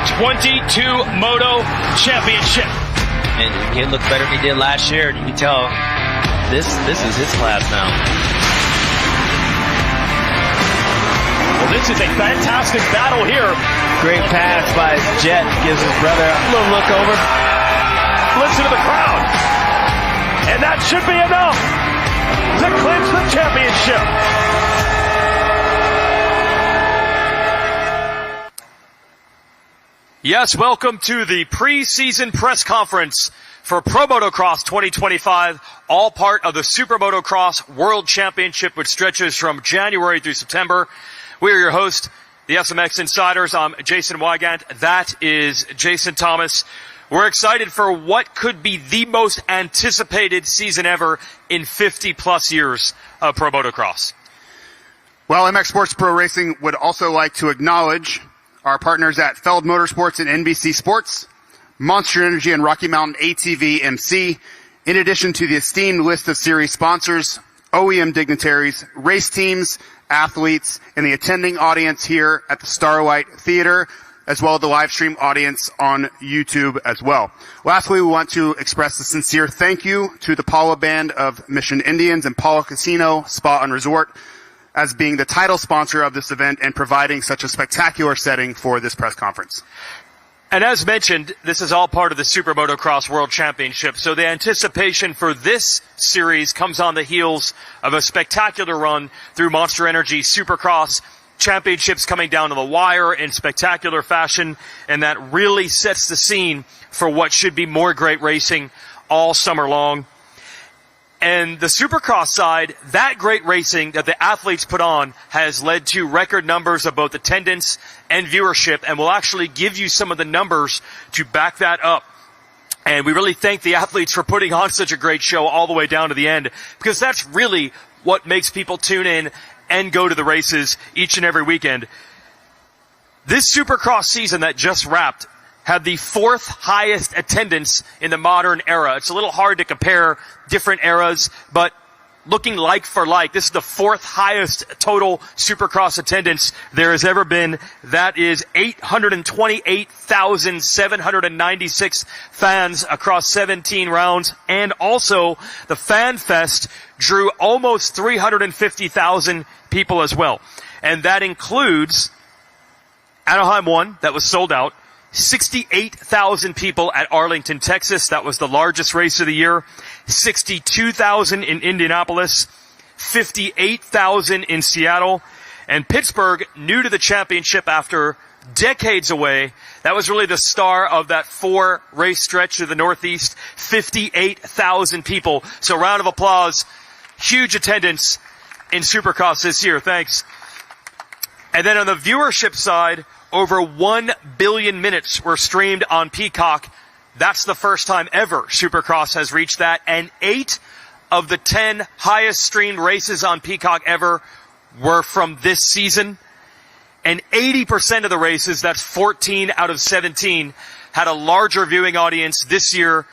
2022 Moto Championship. And he looked better than he did last year. And you can tell this is his class now. Well, this is a fantastic battle here. Great pass by Jet. Gives his brother a little look over. Listen to the crowd. And that should be enough to clinch the championship. Yes, welcome to the preseason press conference for Pro Motocross 2025, all part of the SuperMotocross World Championship, which stretches from January through September. We are your host, the SMX Insiders. I'm Jason Wygant. That is Jason Thomas. We're excited for what could be the most anticipated season ever in 50-plus years of Pro Motocross. Well, MX Sports Pro Racing would also like to acknowledge our partners at Feld Motorsports and NBC Sports, Monster Energy and Rocky Mountain ATV MC, in addition to the esteemed list of series sponsors, OEM dignitaries, race teams, athletes, and the attending audience here at the Starlight Theater, as well as the live stream audience on YouTube as well. Lastly, we want to express a sincere thank you to the Paula Band of Mission Indians and Paula Casino Spa and Resort as being the title sponsor of this event and providing such a spectacular setting for this press conference. And as mentioned, this is all part of the SuperMotocross World Championship, so the anticipation for this series comes on the heels of a spectacular run through Monster Energy Supercross championships coming down to the wire in spectacular fashion, and that really sets the scene for what should be more great racing all summer long. And the Supercross side, that great racing that the athletes put on has led to record numbers of both attendance and viewership, and we'll actually give you some of the numbers to back that up. And we really thank the athletes for putting on such a great show all the way down to the end, because that's really what makes people tune in and go to the races each and every weekend. This Supercross season that just wrapped had the fourth highest attendance in the modern era. It's a little hard to compare different eras, but looking like for like, this is the fourth highest total Supercross attendance there has ever been. That is 828,796 fans across 17 rounds. And also, the Fan Fest drew almost 350,000 people as well. And that includes Anaheim 1, that was sold out. 68,000 people at Arlington, Texas. That was the largest race of the year. 62,000 in Indianapolis. 58,000 in Seattle. And Pittsburgh, new to the championship after decades away. That was really the star of that 4-race stretch to the Northeast. 58,000 people. So round of applause. Huge attendance in Supercross this year. Thanks. And then on the viewership side, over 1 billion minutes were streamed on Peacock. That's the first time ever Supercross has reached that. And 8 of the 10 highest streamed races on Peacock ever were from this season. And 80% of the races, that's 14 out of 17, had a larger viewing audience this year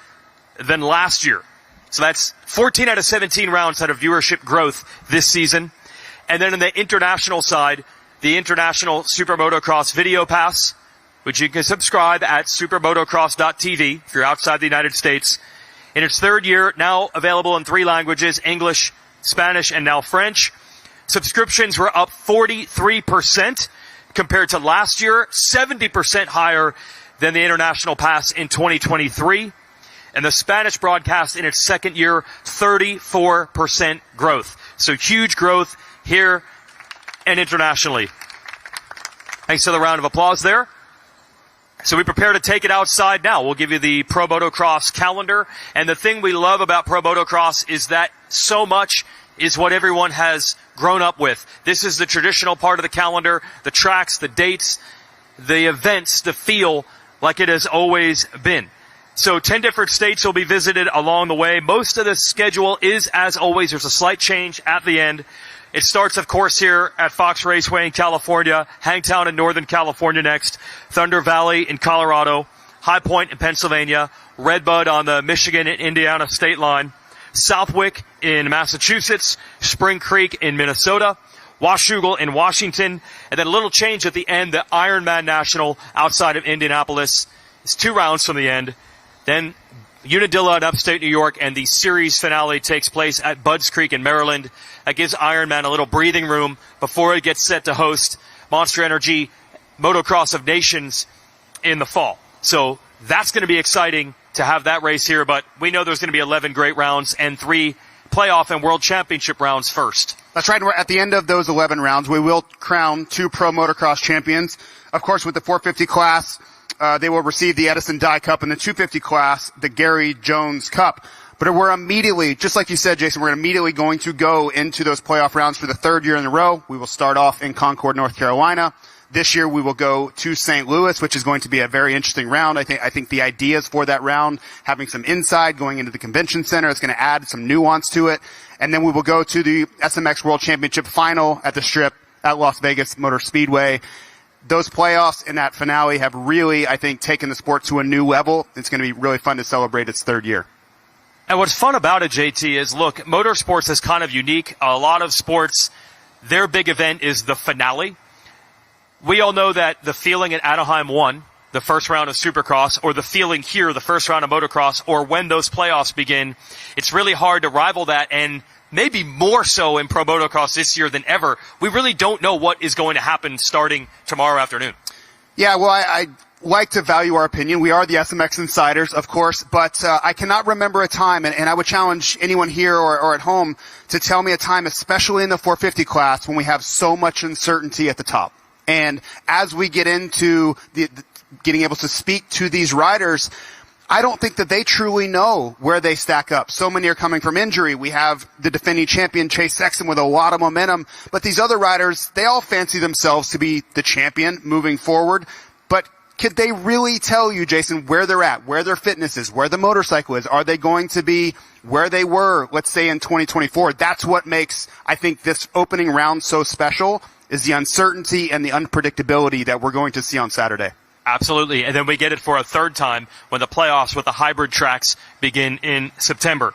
than last year. So that's 14 out of 17 rounds had a viewership growth this season. And then on the international side, the International SuperMotocross Video Pass, which you can subscribe at supermotocross.tv if you're outside the United States. In its third year, now available in 3 languages, English, Spanish, and now French. Subscriptions were up 43% compared to last year, 70% higher than the International Pass in 2023. And the Spanish broadcast in its second year, 34% growth. So huge growth here and internationally. Thanks to the round of applause there. So we prepare to take it outside now. We'll give you the Pro Motocross calendar. And the thing we love about Pro Motocross is that so much is what everyone has grown up with. This is the traditional part of the calendar, the tracks, the dates, the events, the feel like it has always been. So 10 different states will be visited along the way. Most of the schedule is, as always, there's a slight change at the end. It starts, of course, here at Fox Raceway in California, Hangtown in Northern California next, Thunder Valley in Colorado, High Point in Pennsylvania, Redbud on the Michigan and Indiana state line, Southwick in Massachusetts, Spring Creek in Minnesota, Washougal in Washington, and then a little change at the end, the Ironman National outside of Indianapolis. It's 2 rounds from the end. Then Unadilla in upstate New York, and the series finale takes place at Budds Creek in Maryland. That gives Ironman a little breathing room before it gets set to host Monster Energy Motocross of Nations in the fall. So that's going to be exciting to have that race here, but we know there's going to be 11 great rounds and 3 playoff and world championship rounds first. That's right. At the end of those 11 rounds, we will crown 2 pro motocross champions. Of course, with the 450 class, they will receive the Edison Dye Cup, and the 250 class, the Gary Jones Cup. But we're immediately, just like you said, Jason, we're immediately going to go into those playoff rounds for the 3rd year in a row. We will start off in Concord, North Carolina. This year we will go to St. Louis, which is going to be a very interesting round. I think the ideas for that round, having some inside, going into the convention center, is going to add some nuance to it. And then we will go to the SMX World Championship final at the Strip at Las Vegas Motor Speedway. Those playoffs and that finale have really, I think, taken the sport to a new level. It's going to be really fun to celebrate its 3rd year. And what's fun about it, JT, is, look, motorsports is kind of unique. A lot of sports, their big event is the finale. We all know that the feeling at Anaheim 1, the first round of Supercross, or the feeling here, the first round of motocross, or when those playoffs begin, it's really hard to rival that, and maybe more so in pro motocross this year than ever. We really don't know what is going to happen starting tomorrow afternoon. Yeah, well, I like to value our opinion. We are the SMX Insiders, of course, but I cannot remember a time, and I would challenge anyone here or at home to tell me a time, especially in the 450 class, when we have so much uncertainty at the top. And as we get into getting able to speak to these riders, I don't think that they truly know where they stack up. So many are coming from injury. We have the defending champion, Chase Sexton, with a lot of momentum. But these other riders, they all fancy themselves to be the champion moving forward. But could they really tell you, Jason, where they're at, where their fitness is, where the motorcycle is? Are they going to be where they were, let's say, in 2024? That's what makes, I think, this opening round so special, is the uncertainty and the unpredictability that we're going to see on Saturday. Absolutely. And then we get it for a 3rd time when the playoffs with the hybrid tracks begin in September.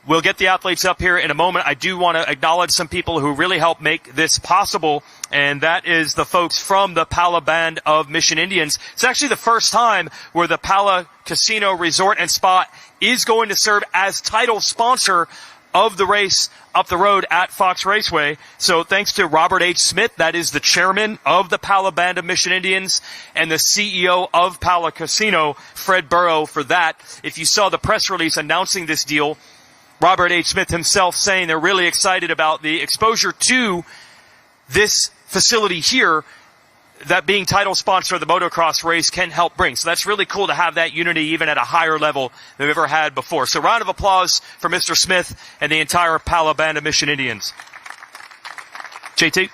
We'll get the athletes up here in a moment. I do want to acknowledge some people who really helped make this possible, and that is the folks from the Pala Band of Mission Indians. It's actually the first time where the Pala Casino Resort and Spa is going to serve as title sponsor of the race up the road at Fox Raceway. So thanks to Robert H. Smith, that is the chairman of the Pala Band of Mission Indians, and the CEO of Pala Casino, Fred Burrow, for that. If you saw the press release announcing this deal, Robert H. Smith himself saying they're really excited about the exposure to this facility here that being title sponsor of the motocross race can help bring. So that's really cool to have that unity even at a higher level than we've ever had before. So round of applause for Mr. Smith and the entire Pala Band of Mission Indians. JT?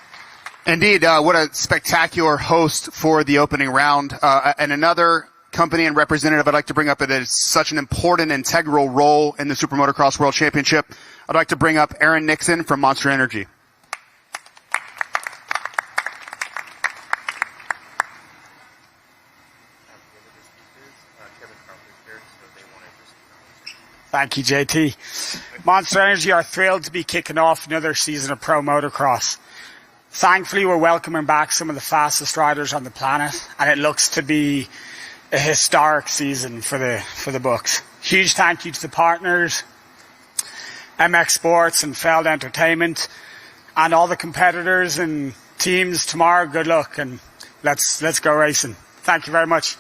Indeed, what a spectacular host for the opening round. And another company and representative I'd like to bring up that is such an important, integral role in the SuperMotocross World Championship. I'd like to bring up Aaron Nixon from Monster Energy. Thank you, JT. Monster Energy are thrilled to be kicking off another season of pro motocross. Thankfully, we're welcoming back some of the fastest riders on the planet, and it looks to be a historic season for the books. Huge thank you to the partners, MX Sports and Feld Entertainment, and all the competitors and teams tomorrow. Good luck, and let's go racing. Thank you very much.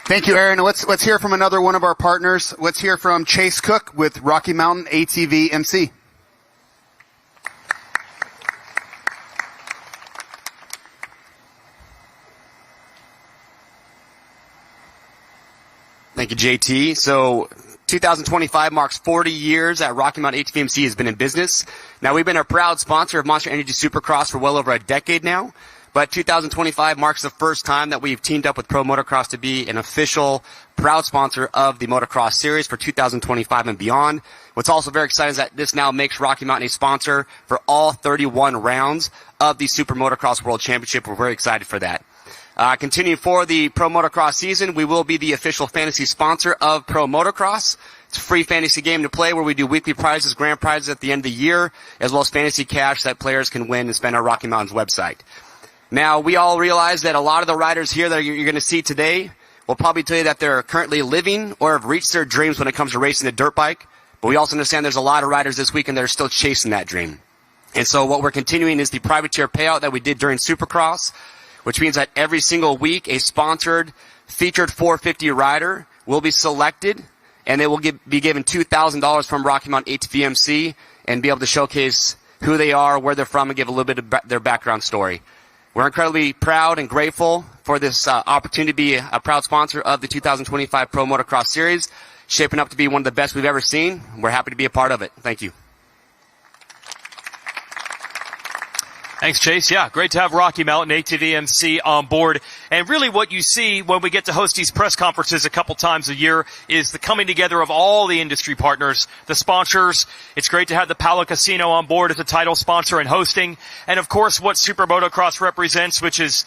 Thank you, Aaron. Let's hear from another one of our partners. Let's hear from Chase Cook with Rocky Mountain ATV MC. Thank you, JT. So 2025 marks 40 years that Rocky Mountain ATV MC has been in business. Now, we've been a proud sponsor of Monster Energy Supercross for well over a decade now. But 2025 marks the first time that we've teamed up with Pro Motocross to be an official, proud sponsor of the Motocross Series for 2025 and beyond. What's also very exciting is that this now makes Rocky Mountain a sponsor for all 31 rounds of the Super Motocross World Championship. We're very excited for that. Continuing for the Pro Motocross season, we will be the official fantasy sponsor of Pro Motocross. It's a free fantasy game to play where we do weekly prizes, grand prizes at the end of the year, as well as fantasy cash that players can win and spend on Rocky Mountain's website. Now, we all realize that a lot of the riders here that you're going to see today will probably tell you that they're currently living or have reached their dreams when it comes to racing a dirt bike. But we also understand there's a lot of riders this weekend that are still chasing that dream. And so what we're continuing is the privateer payout that we did during Supercross, which means that every single week a sponsored featured 450 rider will be selected, and they will be given $2,000 from Rocky Mountain ATVMC and be able to showcase who they are, where they're from, and give a little bit of their background story. We're incredibly proud and grateful for this opportunity to be a proud sponsor of the 2025 Pro Motocross Series, shaping up to be one of the best we've ever seen. We're happy to be a part of it. Thank you. Thanks, Chase. Yeah, great to have Rocky Mountain ATVMC on board. And really what you see when we get to host these press conferences a couple times a year is the coming together of all the industry partners, the sponsors. It's great to have the Palo Casino on board as a title sponsor and hosting. And of course, what SuperMotocross represents, which is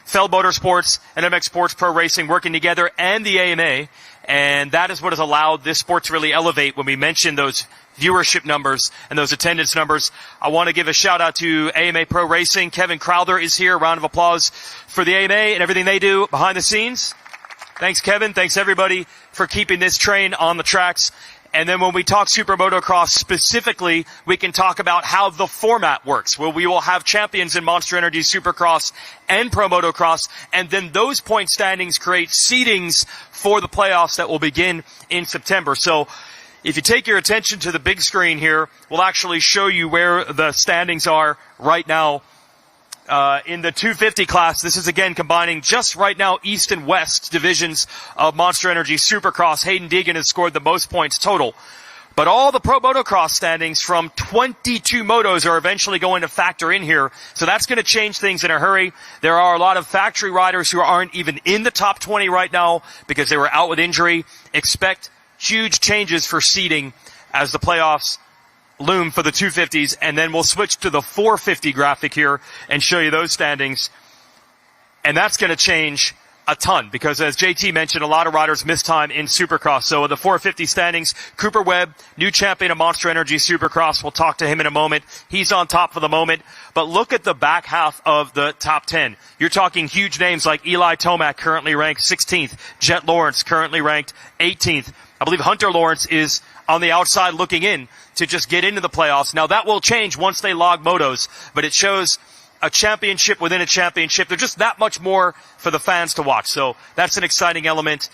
Feld Motorsports and MX Sports Pro Racing working together, and the AMA. And that is what has allowed this sport to really elevate. When we mention those viewership numbers and those attendance numbers, I want to give a shout out to AMA Pro Racing. Kevin Crowther is here. A round of applause for the AMA and everything they do behind the scenes. Thanks, Kevin. Thanks, everybody, for keeping this train on the tracks. And then when we talk SuperMotocross specifically, we can talk about how the format works. Well, we will have champions in Monster Energy Supercross and Pro Motocross, and then those point standings create seedings for the playoffs that will begin in September. So if you take your attention to the big screen here, we'll actually show you where the standings are right now. In the 250 class, this is again combining just right now East and West divisions of Monster Energy Supercross. Hayden Deegan has scored the most points total. But all the Pro Motocross standings from 22 motos are eventually going to factor in here. So that's going to change things in a hurry. There are a lot of factory riders who aren't even in the top 20 right now because they were out with injury. Expect huge changes for seeding as the playoffs loom for the 250s, and then we'll switch to the 450 graphic here and show you those standings. And that's going to change a ton because, as JT mentioned, a lot of riders missed time in Supercross. So in the 450 standings, Cooper Webb, new champion of Monster Energy Supercross. We'll talk to him in a moment. He's on top for the moment. But look at the back half of the top 10. You're talking huge names like Eli Tomac, currently ranked 16th. Jet Lawrence, currently ranked 18th. I believe Hunter Lawrence is on the outside looking in to just get into the playoffs. Now that will change once they log motos, but it shows a championship within a championship. There's just that much more for the fans to watch. So that's an exciting element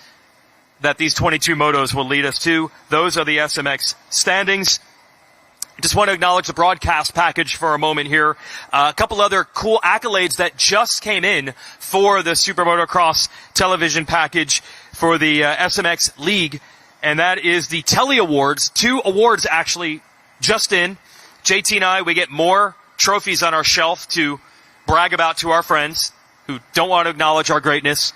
that these 22 motos will lead us to. Those are the SMX standings. Just want to acknowledge the broadcast package for a moment here. A couple other cool accolades that just came in for the SuperMotocross television package for the SMX League. And that is the Telly Awards. 2 awards actually just in. JT and I, we get more trophies on our shelf to brag about to our friends who don't want to acknowledge our greatness.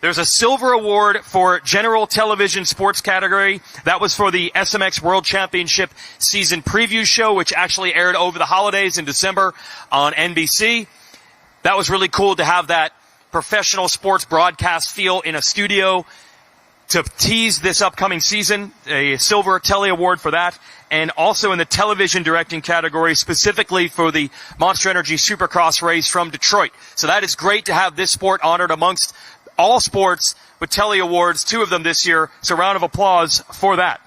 There's a silver award for general television sports category. That was for the SMX World Championship season preview show, which actually aired over the holidays in December on NBC. That was really cool to have that professional sports broadcast feel in a studio to tease this upcoming season, a silver Telly Award for that, and also in the television directing category, specifically for the Monster Energy Supercross race from Detroit. So that is great to have this sport honored amongst all sports with Telly Awards, 2 of them this year. So round of applause for that.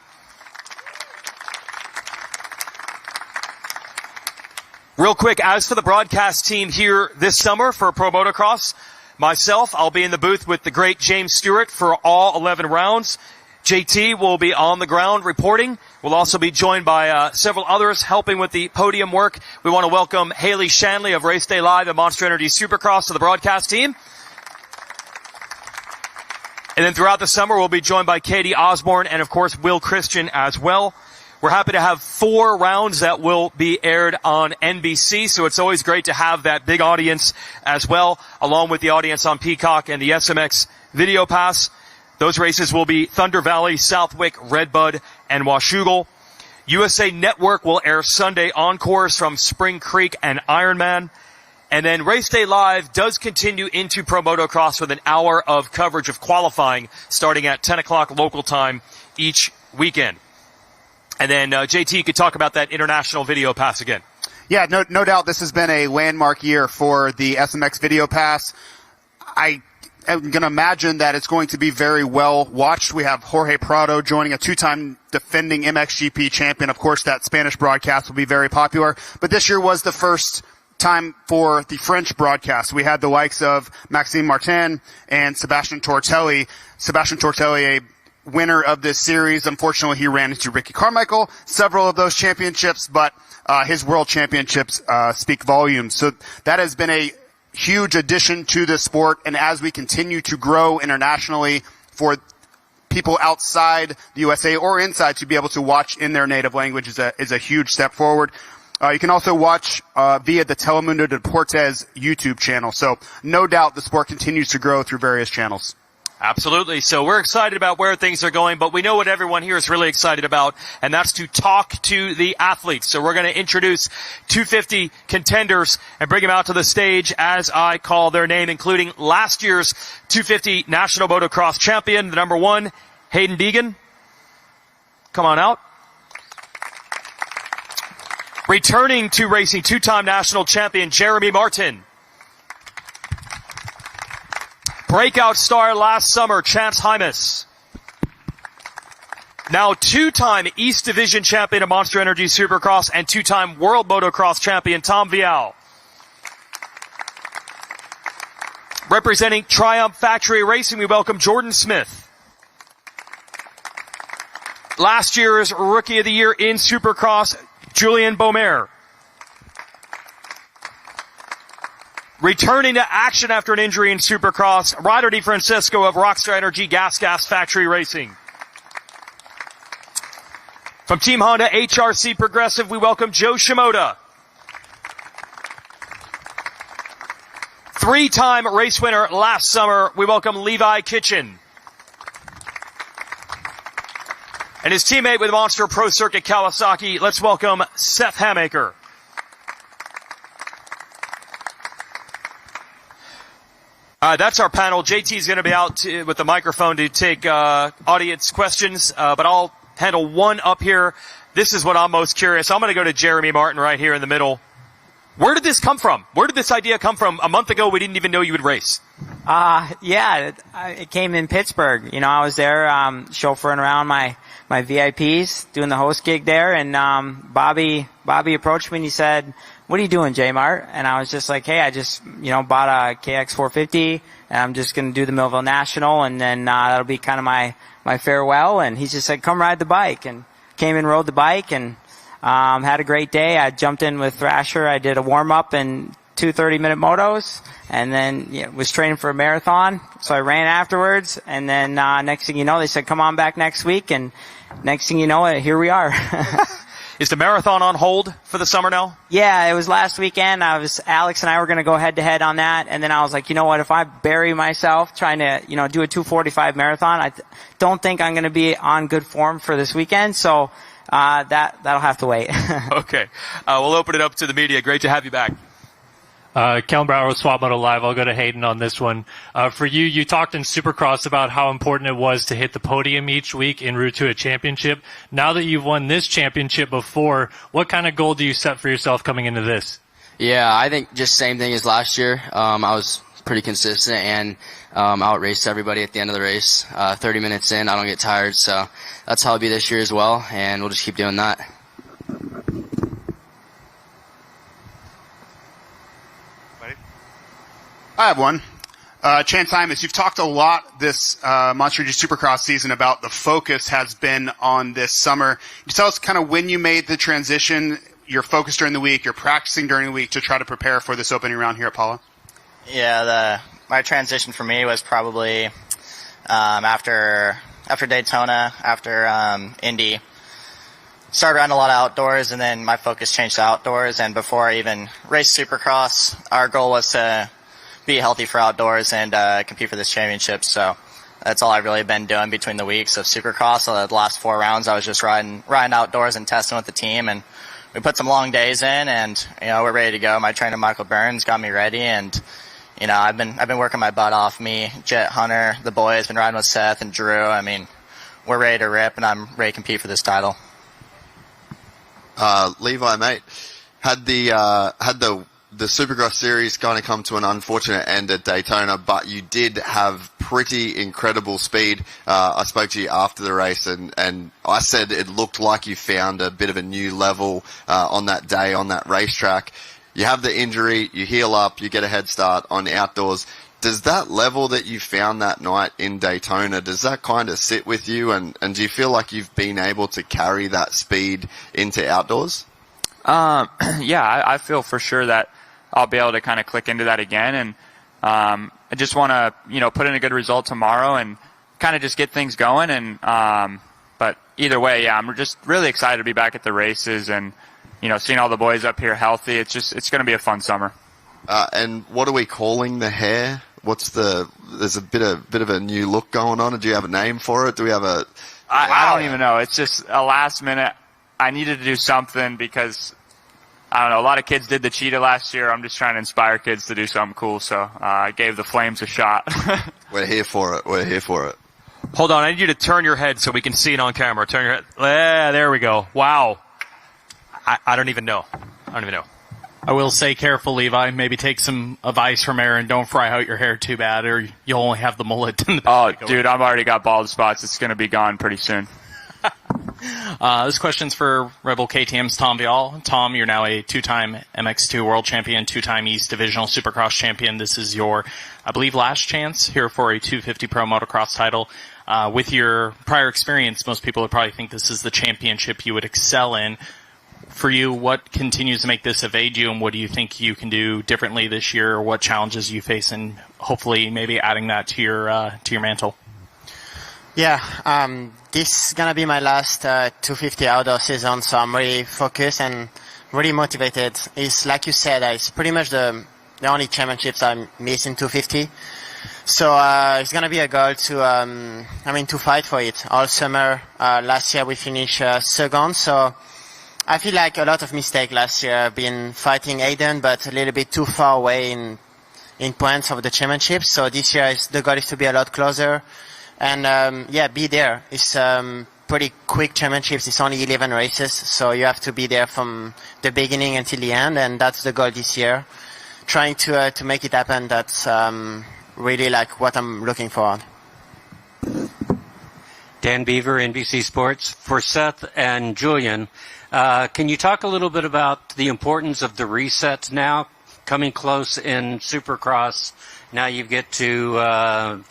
Real quick, as for the broadcast team here this summer for Pro Motocross, myself, I'll be in the booth with the great James Stewart for all 11 rounds. JT will be on the ground reporting. We'll also be joined by several others helping with the podium work. We want to welcome Haley Shanley of Race Day Live and Monster Energy Supercross to the broadcast team. And then throughout the summer, we'll be joined by Katie Osborne and, of course, Will Christian as well. We're happy to have 4 rounds that will be aired on NBC, so it's always great to have that big audience as well, along with the audience on Peacock and the SMX Video Pass. Those races will be Thunder Valley, Southwick, Redbud, and Washougal. USA Network will air Sunday encores from Spring Creek and Ironman. And then Race Day Live does continue into Pro Motocross with an hour of coverage of qualifying starting at 10 o'clock local time each weekend. And then JT could talk about that international video pass again. Yeah, no doubt this has been a landmark year for the SMX Video Pass. I am going to imagine that it's going to be very well watched. We have Jorge Prado joining, a two-time defending MXGP champion. Of course, that Spanish broadcast will be very popular. But this year was the first time for the French broadcast. We had the likes of Maxime Martin and Sebastian Tortelli. Sebastian Tortelli, a winner of this series. Unfortunately, he ran into Ricky Carmichael, several of those championships, but his world championships speak volumes. So that has been a huge addition to the sport, and as we continue to grow internationally for people outside the USA or inside to be able to watch in their native language is a huge step forward. You can also watch via the Telemundo Deportes YouTube channel. So no doubt the sport continues to grow through various channels. Absolutely. So we're excited about where things are going, but we know what everyone here is really excited about, and that's to talk to the athletes. So we're going to introduce 250 contenders and bring them out to the stage as I call their name, including last year's 250 National Motocross Champion, the number 1, Hayden Deegan. Come on out. Returning to racing, 2-time national champion, Jeremy Martin. Breakout star last summer, Chance Hymas. Now 2-time East Division champion of Monster Energy Supercross and 2-time World Motocross champion, Tom Vial. Representing Triumph Factory Racing, we welcome Jordan Smith. Last year's Rookie of the Year in Supercross, Julian Beaumer. Returning to action after an injury in Supercross, Ryder DeFrancisco of Rockstar Energy Gas Factory Racing. From Team Honda HRC Progressive, we welcome Joe Shimoda. 3-time race winner last summer, we welcome Levi Kitchen. And his teammate with Monster Pro Circuit Kawasaki, let's welcome Seth Hamaker. That's our panel. JT is going to be out with the microphone to take audience questions, but I'll handle one up here. This is what I'm most curious. I'm going to go to Jeremy Martin right here in the middle. Where did this come from? Where did this idea come from? A month ago, we didn't even know you would race. It came in Pittsburgh. You know, I was there chauffeuring around my VIPs, doing the host gig there, and Bobby approached me and he said, "What are you doing, J-Mart?" And I was just like, "Hey, I just, bought a KX450, and I'm just going to do the Millville National, and then that'll be kind of my farewell." And he just said, "Come ride the bike," and came and rode the bike, and had a great day. I jumped in with Thrasher. I did a warm-up and 2 30-minute motos, and then was training for a marathon. So I ran afterwards, and then next thing you know, they said, "Come on back next week," and next thing you know, here we are. Is the marathon on hold for the summer now? Yeah, it was last weekend. Alex and I were going to go head-to-head on that, and then I was like, you know what, if I bury myself trying to, do a 2:45 marathon, I don't think I'm going to be on good form for this weekend, so that'll have to wait. Okay. We'll open it up to the media. Great to have you back. Kellen Brower with Swap Moto Live. I'll go to Hayden on this one. For you talked in Supercross about how important it was to hit the podium each week en route to a championship. Now that you've won this championship before, what kind of goal do you set for yourself coming into this? Yeah, I think just same thing as last year. I was pretty consistent and outraced everybody at the end of the race. 30 minutes in, I don't get tired, so that's how it'll be this year as well, and we'll just keep doing that. I have one. Chance Hymas, you've talked a lot this Monster Energy Supercross season about the focus has been on this summer. Can you tell us kind of when you made the transition, your focus during the week, your practicing during the week to try to prepare for this opening round here at Paula? Yeah, my transition for me was probably after Daytona, after Indy. Started running a lot of outdoors, and then my focus changed to outdoors. And before I even raced Supercross, our goal was to be healthy for outdoors and compete for this championship. So that's all I've really been doing between the weeks of Supercross. So the last 4 rounds, I was just riding outdoors and testing with the team. And we put some long days in, and we're ready to go. My trainer Michael Burns got me ready, and I've been working my butt off. Me, Jet, Hunter, the boys, been riding with Seth and Drew. I mean, we're ready to rip, and I'm ready to compete for this title. Levi, mate, had the Supercross series kind of come to an unfortunate end at Daytona, but you did have pretty incredible speed. I spoke to you after the race, and I said it looked like you found a bit of a new level on that day on that racetrack. You have the injury, you heal up, you get a head start on outdoors. Does that level that you found that night in Daytona, does that kind of sit with you, and do you feel like you've been able to carry that speed into outdoors? Yeah, I feel for sure that I'll be able to kind of click into that again, and I just want to, put in a good result tomorrow and kind of just get things going. And but either way, yeah, I'm just really excited to be back at the races and seeing all the boys up here healthy. It's going to be a fun summer. And what are we calling the hair? There's a bit of a new look going on. Do you have a name for it? Do we have a? I don't even know. It's just a last minute. I needed to do something because, I don't know, a lot of kids did the cheetah last year. I'm just trying to inspire kids to do something cool, so I gave the flames a shot. We're here for it. We're here for it. Hold on, I need you to turn your head so we can see it on camera. Turn your head. There we go. Wow. I don't even know. I will say, careful, Levi. Maybe take some advice from Aaron. Don't fry out your hair too bad, or you'll only have the mullet. Oh, dude, I've already got bald spots. It's going to be gone pretty soon. This question's for Rebel KTM's Tom Vial. Tom, you're now a two-time MX2 World Champion, two-time East Divisional Supercross Champion. This is your, I believe, last chance here for a 250 Pro Motocross title. With your prior experience, most people would probably think this is the championship you would excel in. For you, what continues to make this evade you, and what do you think you can do differently this year, or what challenges you face, and hopefully maybe adding that to your mantle? Yeah, this is gonna be my last 250 outdoor season, so I'm really focused and really motivated. It's like you said, it's pretty much the only championships I miss in 250. So it's gonna be a goal to fight for it all summer. Last year we finished second, so I feel like a lot of mistake last year. I've been fighting Aiden, but a little bit too far away in points of the championship. So this year the goal is to be a lot closer. And be there. It's pretty quick championships. It's only 11 races, so you have to be there from the beginning until the end, and that's the goal this year. Trying to make it happen. That's really like what I'm looking for. Dan Beaver, NBC Sports. For Seth and Julian, can you talk a little bit about the importance of the resets now, coming close in Supercross? Now you get to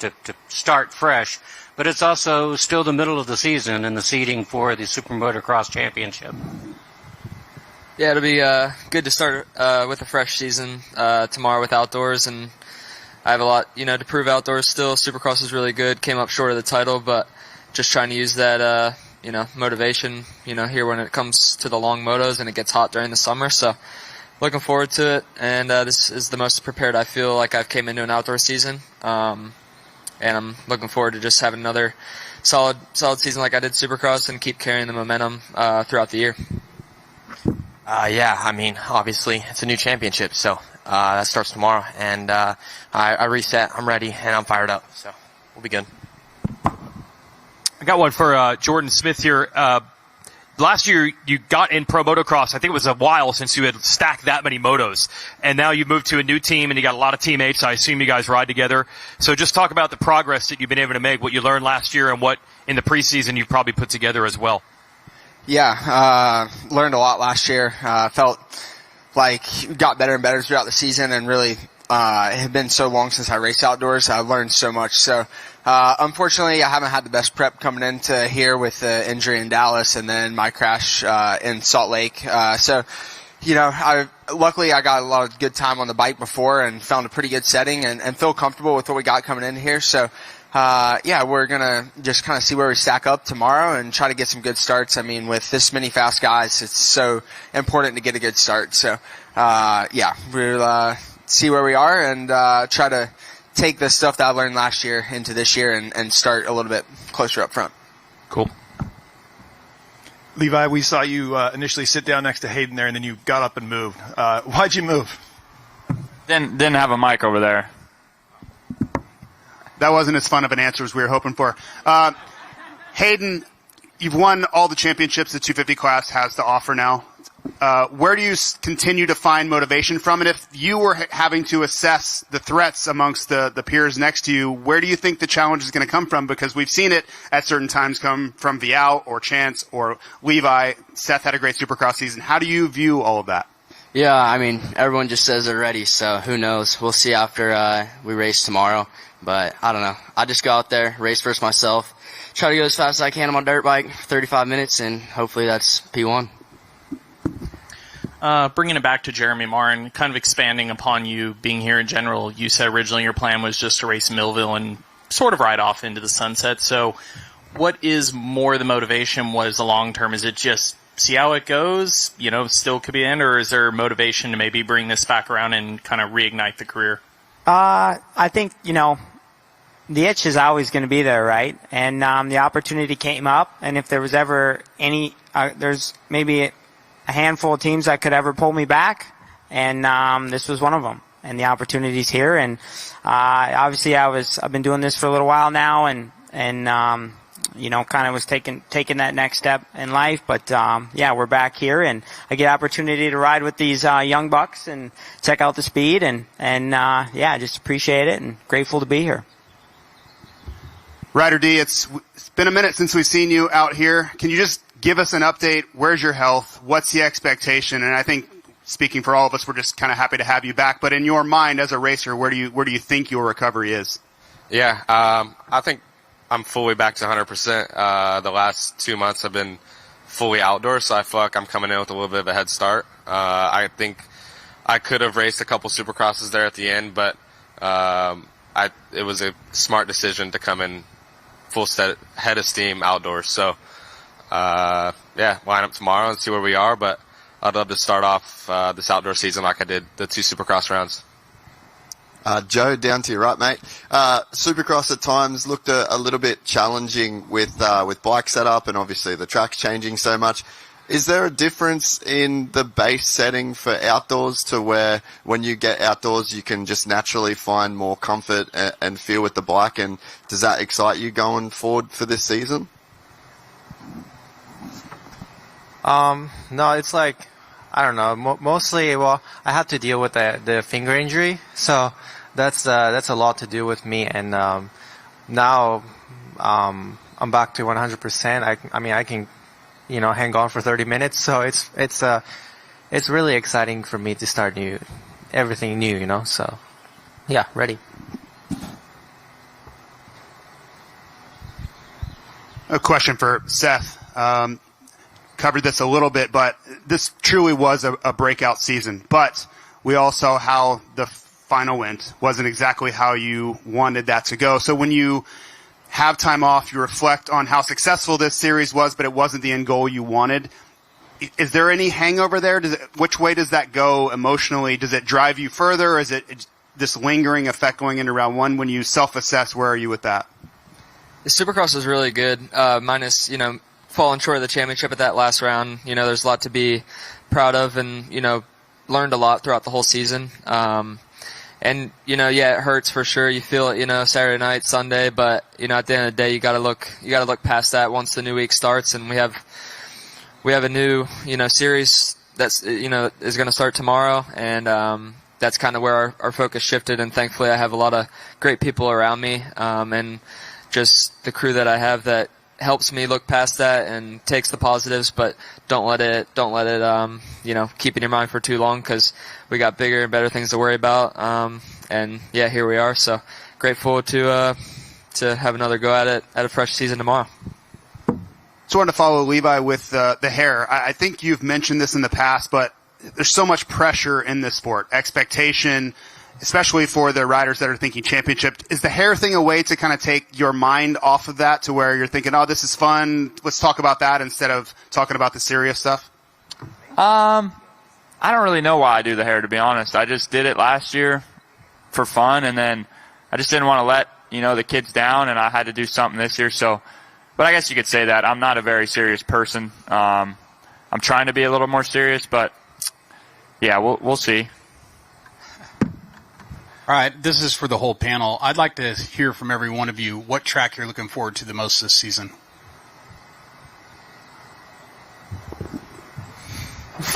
start fresh, but it's also still the middle of the season and the seeding for the SuperMotocross Championship. Yeah, it'll be good to start with a fresh season tomorrow with outdoors, and I have a lot, to prove outdoors still. Supercross is really good, came up short of the title, but just trying to use that, motivation, here when it comes to the long motos and it gets hot during the summer, so looking forward to it, and this is the most prepared I feel like I've came into an outdoor season, and I'm looking forward to just having another solid season like I did Supercross and keep carrying the momentum throughout the year. Obviously it's a new championship, so that starts tomorrow, and I reset, I'm ready, and I'm fired up, so we'll be good. I got one for Jordan Smith here. Last year, you got in Pro Motocross. I think it was a while since you had stacked that many motos. And now you've moved to a new team, and you got a lot of teammates. I assume you guys ride together. So just talk about the progress that you've been able to make, what you learned last year, and what in the preseason you've probably put together as well. Yeah, learned a lot last year. Felt like got better and better throughout the season, and really it had been so long since I raced outdoors. I've learned so much. So unfortunately, I haven't had the best prep coming into here with the injury in Dallas and then my crash in Salt Lake. Luckily I got a lot of good time on the bike before and found a pretty good setting and feel comfortable with what we got coming in here. So we're gonna just kind of see where we stack up tomorrow and try to get some good starts. I mean, with this many fast guys, it's so important to get a good start. So we'll see where we are and try to take the stuff that I learned last year into this year and start a little bit closer up front. Cool. Levi, we saw you initially sit down next to Hayden there, and then you got up and moved. Why'd you move? Didn't have a mic over there. That wasn't as fun of an answer as we were hoping for. Hayden, you've won all the championships the 250 class has to offer now. Where do you continue to find motivation from? And if you were having to assess the threats amongst the peers next to you, where do you think the challenge is going to come from? Because we've seen it at certain times come from Vial or Chance or Levi. Seth had a great Supercross season. How do you view all of that? Yeah, I mean, everyone just says they're ready, so who knows? We'll see after we race tomorrow. But I don't know. I just go out there, race first myself, try to go as fast as I can on my dirt bike for 35 minutes, and hopefully that's P1. Bringing it back to Jeremy Martin, kind of expanding upon you being here in general, you said originally your plan was just to race Millville and sort of ride off into the sunset. So what is more the motivation? What is the long term? Is it just see how it goes, still could be in, or is there motivation to maybe bring this back around and kind of reignite the career? I think, the itch is always going to be there, right? And the opportunity came up, and if there was ever there's maybe a handful of teams that could ever pull me back, and this was one of them. And the opportunity's here, and obviously I've been doing this for a little while now, and kind of was taking that next step in life. But we're back here, and I get opportunity to ride with these young bucks and check out the speed, and just appreciate it and grateful to be here. Ryder D, it's been a minute since we've seen you out here. Can you just give us an update? Where's your health? What's the expectation? And I think, speaking for all of us, we're just kind of happy to have you back. But in your mind as a racer, where do you think your recovery is? Yeah, I think I'm fully back to 100%. The last 2 months have been fully outdoors, so I feel like I'm coming in with a little bit of a head start. I think I could have raced a couple Supercrosses there at the end, but it was a smart decision to come in full head of steam outdoors. So, line up tomorrow and see where we are. But I'd love to start off this outdoor season like I did the 2 Supercross rounds. Joe, down to you, right, mate? Supercross at times looked a little bit challenging with bike setup and obviously the track's changing so much. Is there a difference in the base setting for outdoors to where when you get outdoors you can just naturally find more comfort and feel with the bike? And does that excite you going forward for this season? No, it's like, I don't know, mostly, I have to deal with the finger injury, so that's a lot to do with me, and now I'm back to 100%. I can hang on for 30 minutes, so it's really exciting for me to start everything new, so yeah, ready. A question for Seth. Covered this a little bit, but this truly was a breakout season. But we all saw how the final went. Wasn't exactly how you wanted that to go. So when you have time off, you reflect on how successful this series was, but it wasn't the end goal you wanted. Is there any hangover there? Which way does that go emotionally? Does it drive you further, or is it this lingering effect going into round one? When you self-assess, where are you with that? The Supercross was really good, minus, falling short of the championship at that last round. There's a lot to be proud of, and, learned a lot throughout the whole season. And, it hurts for sure. You feel it, Saturday night, Sunday, but, at the end of the day, you gotta look past that once the new week starts, and we have a new, series that's, is gonna start tomorrow, and, that's kind of where our focus shifted, and thankfully I have a lot of great people around me, and just the crew that I have that helps me look past that and takes the positives, but don't let it keep in your mind for too long, because we got bigger and better things to worry about. And here we are. So grateful to have another go at it at a fresh season tomorrow. So I wanted to follow Levi with the hair. I think you've mentioned this in the past, but there's so much pressure in this sport, expectation, especially for the riders that are thinking championship. Is the hair thing a way to kind of take your mind off of that, to where you're thinking, oh, this is fun, let's talk about that instead of talking about the serious stuff? I don't really know why I do the hair, to be honest. I just did it last year for fun, and then I just didn't want to let, the kids down, and I had to do something this year. So, but I guess you could say that. I'm not a very serious person. I'm trying to be a little more serious, but yeah, we'll see. All right, this is for the whole panel. I'd like to hear from every one of you what track you're looking forward to the most this season.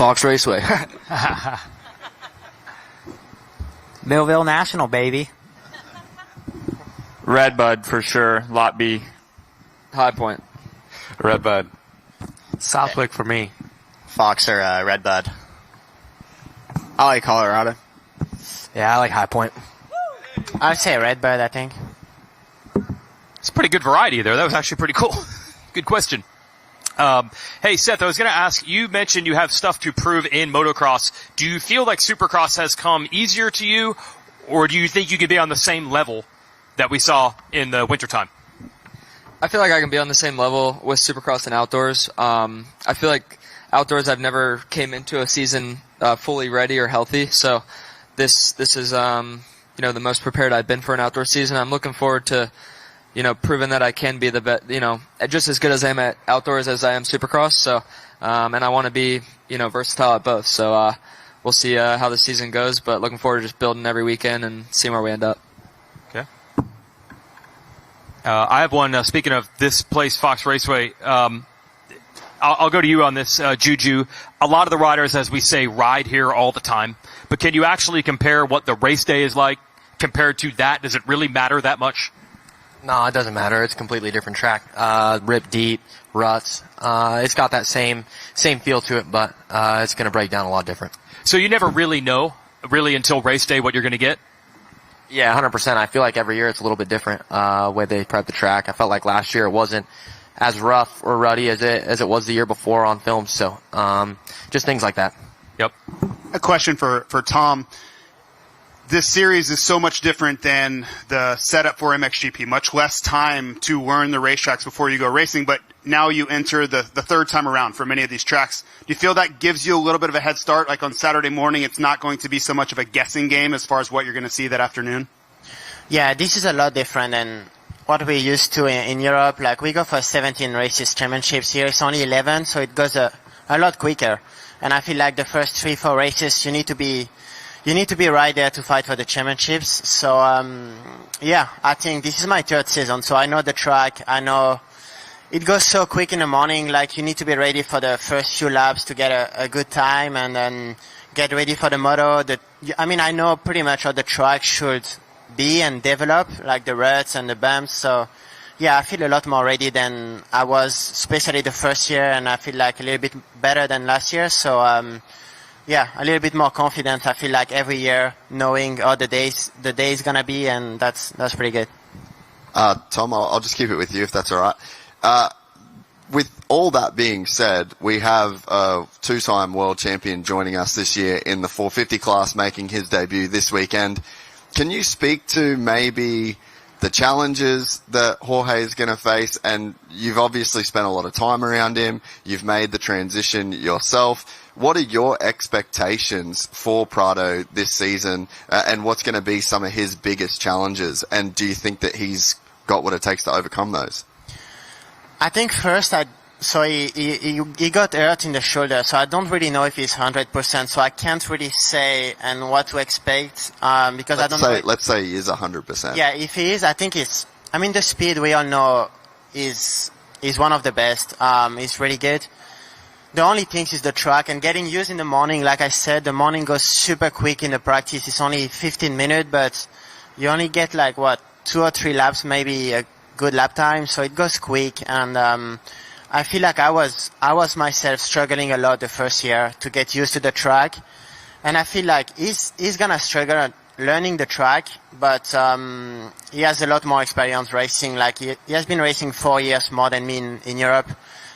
Fox Raceway. Millville National, baby. Redbud for sure. Lot B. High Point. Redbud. Southwick for me. Fox or Redbud. I like Colorado. Yeah, I like High Point. I'd say Redbird, I think. It's a pretty good variety there. That was actually pretty cool. Good question. Hey, Seth, I was going to ask, you mentioned you have stuff to prove in motocross. Do you feel like Supercross has come easier to you, or do you think you could be on the same level that we saw in the wintertime? I feel like I can be on the same level with Supercross and outdoors. I feel like outdoors I've never came into a season fully ready or healthy, so this is the most prepared I've been for an outdoor season. I'm looking forward to proving that I can be the best, just as good as I am at outdoors as I am Supercross. So, and I want to be, versatile at both. So, we'll see how the season goes, but looking forward to just building every weekend and seeing where we end up. Okay. I have one, speaking of this place, Fox Raceway, I'll go to you on this, Juju. A lot of the riders, as we say, ride here all the time. But can you actually compare what the race day is like compared to that? Does it really matter that much? No, it doesn't matter. It's a completely different track. Rip deep, ruts. It's got that same feel to it, but it's going to break down a lot different. So you never really know, until race day, what you're going to get? Yeah, 100%. I feel like every year it's a little bit different, way they prep the track. I felt like last year it wasn't as rough or ruddy as it was the year before on film. So, just things like that. Yep. A question for Tom. This series is so much different than the setup for MXGP. Much less time to learn the racetracks before you go racing, but now you enter the third time around for many of these tracks. Do you feel that gives you a little bit of a head start? Like on Saturday morning, it's not going to be so much of a guessing game as far as what you're going to see that afternoon? Yeah, this is a lot different than what we're used to in Europe. Like, we go for 17 races championships. Here it's only 11, so it goes a lot quicker. And I feel like the first 3-4 races, you need to be right there to fight for the championships. So, yeah, I think this is my third season, so I know the track. I know it goes so quick in the morning. Like, you need to be ready for the first few laps to get a good time, and then get ready for the moto. I know pretty much how the track should be and develop, like the ruts and the bumps. So, yeah, I feel a lot more ready than I was, especially the first year, and I feel like a little bit better than last year. So, yeah, a little bit more confident. I feel like every year, knowing how the day is gonna be, and that's pretty good. Tom, I'll just keep it with you if that's all right. With all that being said, we have a two-time world champion joining us this year in the 450 class, making his debut this weekend. Can you speak to maybe the challenges that Jorge is going to face? And you've obviously spent a lot of time around him. You've made the transition yourself. What are your expectations for Prado this season, and what's going to be some of his biggest challenges? And do you think that he's got what it takes to overcome those? I think first, he got hurt in the shoulder, so I don't really know if he's 100%. So I can't really say and what to expect because I don't know. Let's say he is 100%. Yeah, if he is, I think it's. I mean, the speed we all know is one of the best. It's really good. The only thing is the track and getting used in the morning. Like I said, the morning goes super quick in the practice. It's only 15 minutes, but you only get 2 or 3 laps, maybe a good lap time. So it goes quick, and I feel like I was myself struggling a lot the first year to get used to the track, and I feel like he's gonna struggle learning the track, but he has a lot more experience racing. Like he has been racing 4 years more than me in Europe.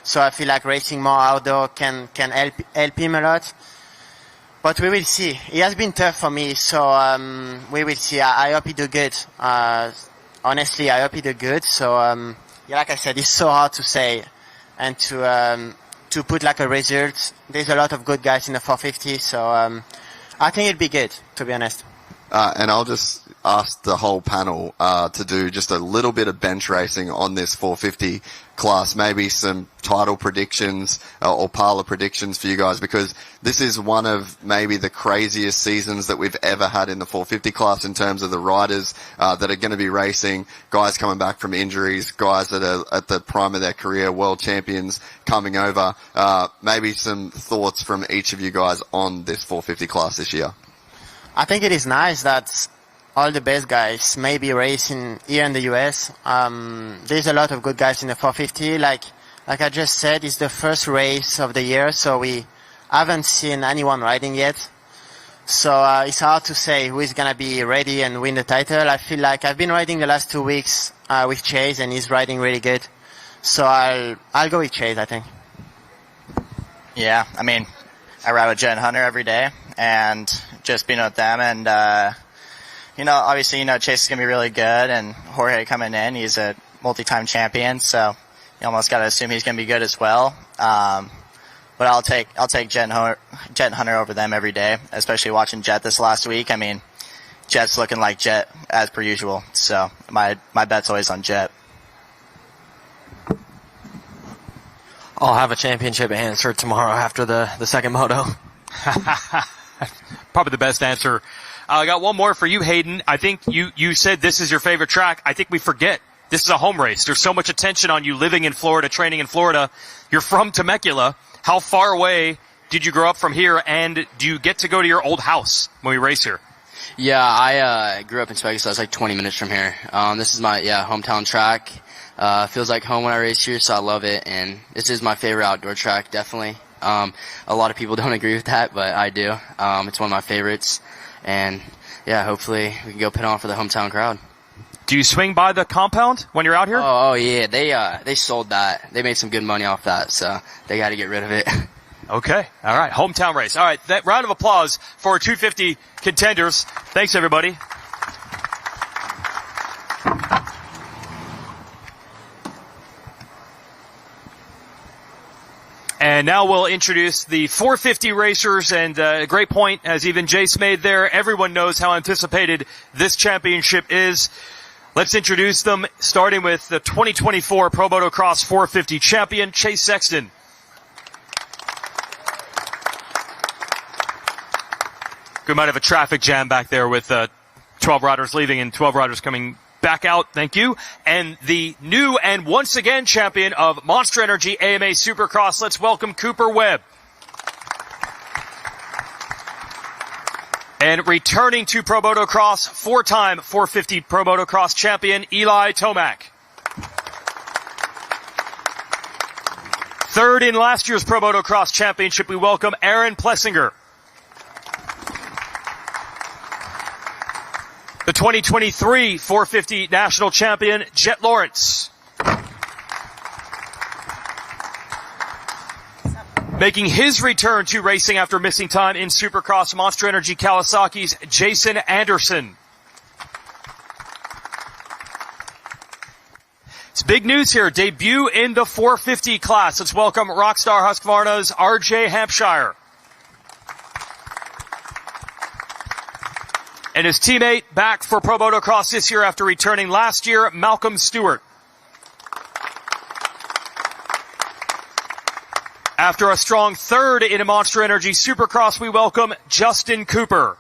So I feel like racing more outdoor can help him a lot. But we will see. He has been tough for me, so we will see. I hope he do good. Honestly, I hope he do good. So yeah, like I said, it's so hard to say and to put a result. There's a lot of good guys in the 450, so I think it'll be good, to be honest. And I'll just asked the whole panel to do just a little bit of bench racing on this 450 class, maybe some title predictions or parlor predictions for you guys, because this is one of maybe the craziest seasons that we've ever had in the 450 class in terms of the riders that are going to be racing, guys coming back from injuries, guys that are at the prime of their career, world champions coming over. Maybe some thoughts from each of you guys on this 450 class this year. I think it is nice that all the best guys may be racing here in the US. There's a lot of good guys in the 450. Like I just said, it's the first race of the year, so we haven't seen anyone riding yet. So it's hard to say who is going to be ready and win the title. I feel like I've been riding the last 2 weeks with Chase, and he's riding really good. So I'll go with Chase, I think. Yeah, I mean, I ride with Jet and Hunter every day, and just being with them, and obviously, Chase is going to be really good, and Jorge coming in, he's a multi-time champion, so you almost got to assume he's going to be good as well. But I'll take Jet and Hunter over them every day, especially watching Jet this last week. I mean, Jet's looking like Jet as per usual, so my bet's always on Jet. I'll have a championship answer tomorrow after the second moto. Probably the best answer. I got one more for you, Hayden. I think you said this is your favorite track. I think we forget. This is a home race. There's so much attention on you living in Florida, training in Florida. You're from Temecula. How far away did you grow up from here, and do you get to go to your old house when we race here? Yeah, I grew up in Temecula, so I was like 20 minutes from here. This is my hometown track. Feels like home when I race here, so I love it, and this is my favorite outdoor track, definitely. A lot of people don't agree with that, but I do. It's one of my favorites, and yeah, hopefully we can go pit on for the hometown crowd. Do you swing by the compound when you're out here? Oh yeah, they sold that. They made some good money off that, so they got to get rid of it. Okay, all right, hometown race. All right, that round of applause for our 250 contenders. Thanks, everybody. And now we'll introduce the 450 racers, and a great point, as even Jace made there. Everyone knows how anticipated this championship is. Let's introduce them, starting with the 2024 Pro Motocross 450 champion, Chase Sexton. We might have a traffic jam back there with 12 riders leaving and 12 riders coming back out. Thank you. And the new and once again champion of Monster Energy AMA Supercross. Let's welcome Cooper Webb. And returning to Pro Motocross, four-time 450 Pro Motocross champion, Eli Tomac. Third in last year's Pro Motocross championship, we welcome Aaron Plessinger. The 2023 450 national champion, Jet Lawrence. Making his return to racing after missing time in Supercross, Monster Energy Kawasaki's Jason Anderson. It's big news here. Debut in the 450 class. Let's welcome Rockstar Husqvarna's RJ Hampshire. And his teammate back for Pro Motocross this year after returning last year, Malcolm Stewart. After a strong third in a Monster Energy Supercross, we welcome Justin Cooper.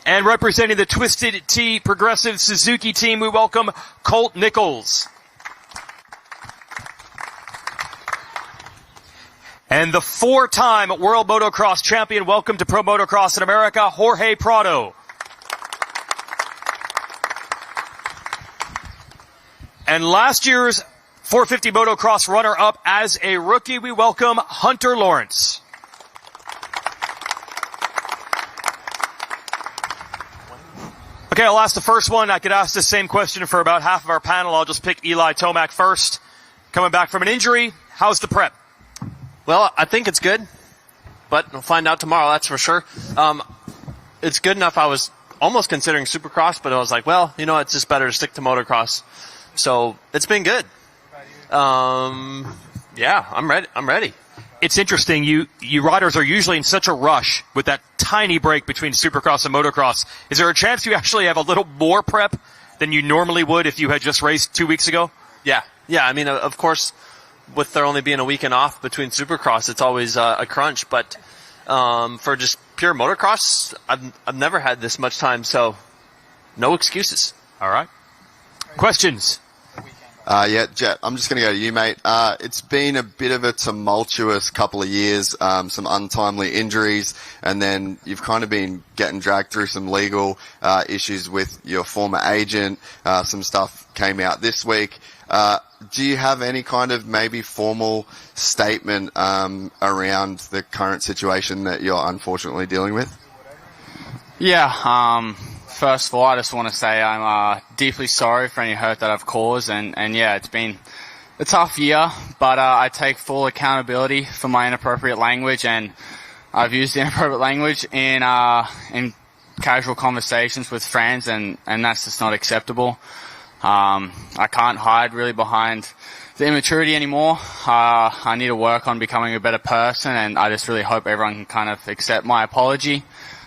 And representing the Twisted Tea Progressive Suzuki team, we welcome Colt Nichols. And the four-time World Motocross champion, welcome to Pro Motocross in America, Jorge Prado. And last year's 450 Motocross runner-up as a rookie, we welcome Hunter Lawrence. Okay, I'll ask the first one. I could ask the same question for about half of our panel. I'll just pick Eli Tomac first. Coming back from an injury, how's the prep? Well, I think it's good, but we'll find out tomorrow, that's for sure. It's good enough. I was almost considering Supercross, but I was like, well, it's just better to stick to motocross. So it's been good. Yeah, I'm ready. it's interesting. You riders are usually in such a rush with that tiny break between Supercross and Motocross. Is there a chance you actually have a little more prep than you normally would if you had just raced 2 weeks ago? Yeah. I mean, of course, with there only being a weekend off between Supercross, it's always a crunch. But for just pure motocross, I've never had this much time, so no excuses. All right. Questions? Jet, I'm just going to go to you, mate. It's been a bit of a tumultuous couple of years, some untimely injuries, and then you've kind of been getting dragged through some legal issues with your former agent. Some stuff came out this week. Do you have any kind of maybe formal statement around the current situation that you're unfortunately dealing with? Yeah, first of all, I just want to say I'm deeply sorry for any hurt that I've caused, and yeah, it's been a tough year, but I take full accountability for my inappropriate language, and I've used inappropriate language in casual conversations with friends, and that's just not acceptable. I can't hide really behind the immaturity anymore. I need to work on becoming a better person, and I just really hope everyone can kind of accept my apology.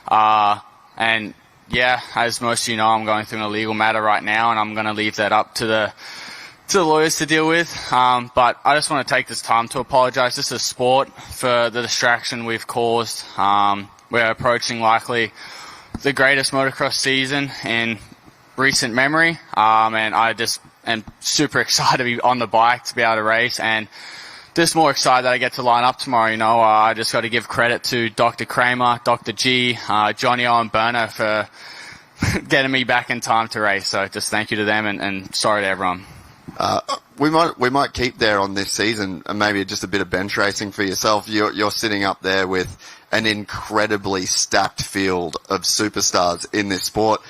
And yeah, as most of you know, I'm going through a legal matter right now, and I'm going to leave that up to the lawyers to deal with. But I just want to take this time to apologize to the sport for the distraction we've caused. We're approaching likely the greatest motocross season in recent memory, and I just am super excited to be on the bike, to be able to race, and just more excited that I get to line up tomorrow. I just got to give credit to Dr. Kramer, Dr. G, Johnny O and Berner for getting me back in time to race. So just thank you to them, and sorry to everyone. We might keep there on this season, and maybe just a bit of bench racing for yourself. You're sitting up there with an incredibly stacked field of superstars in this sport.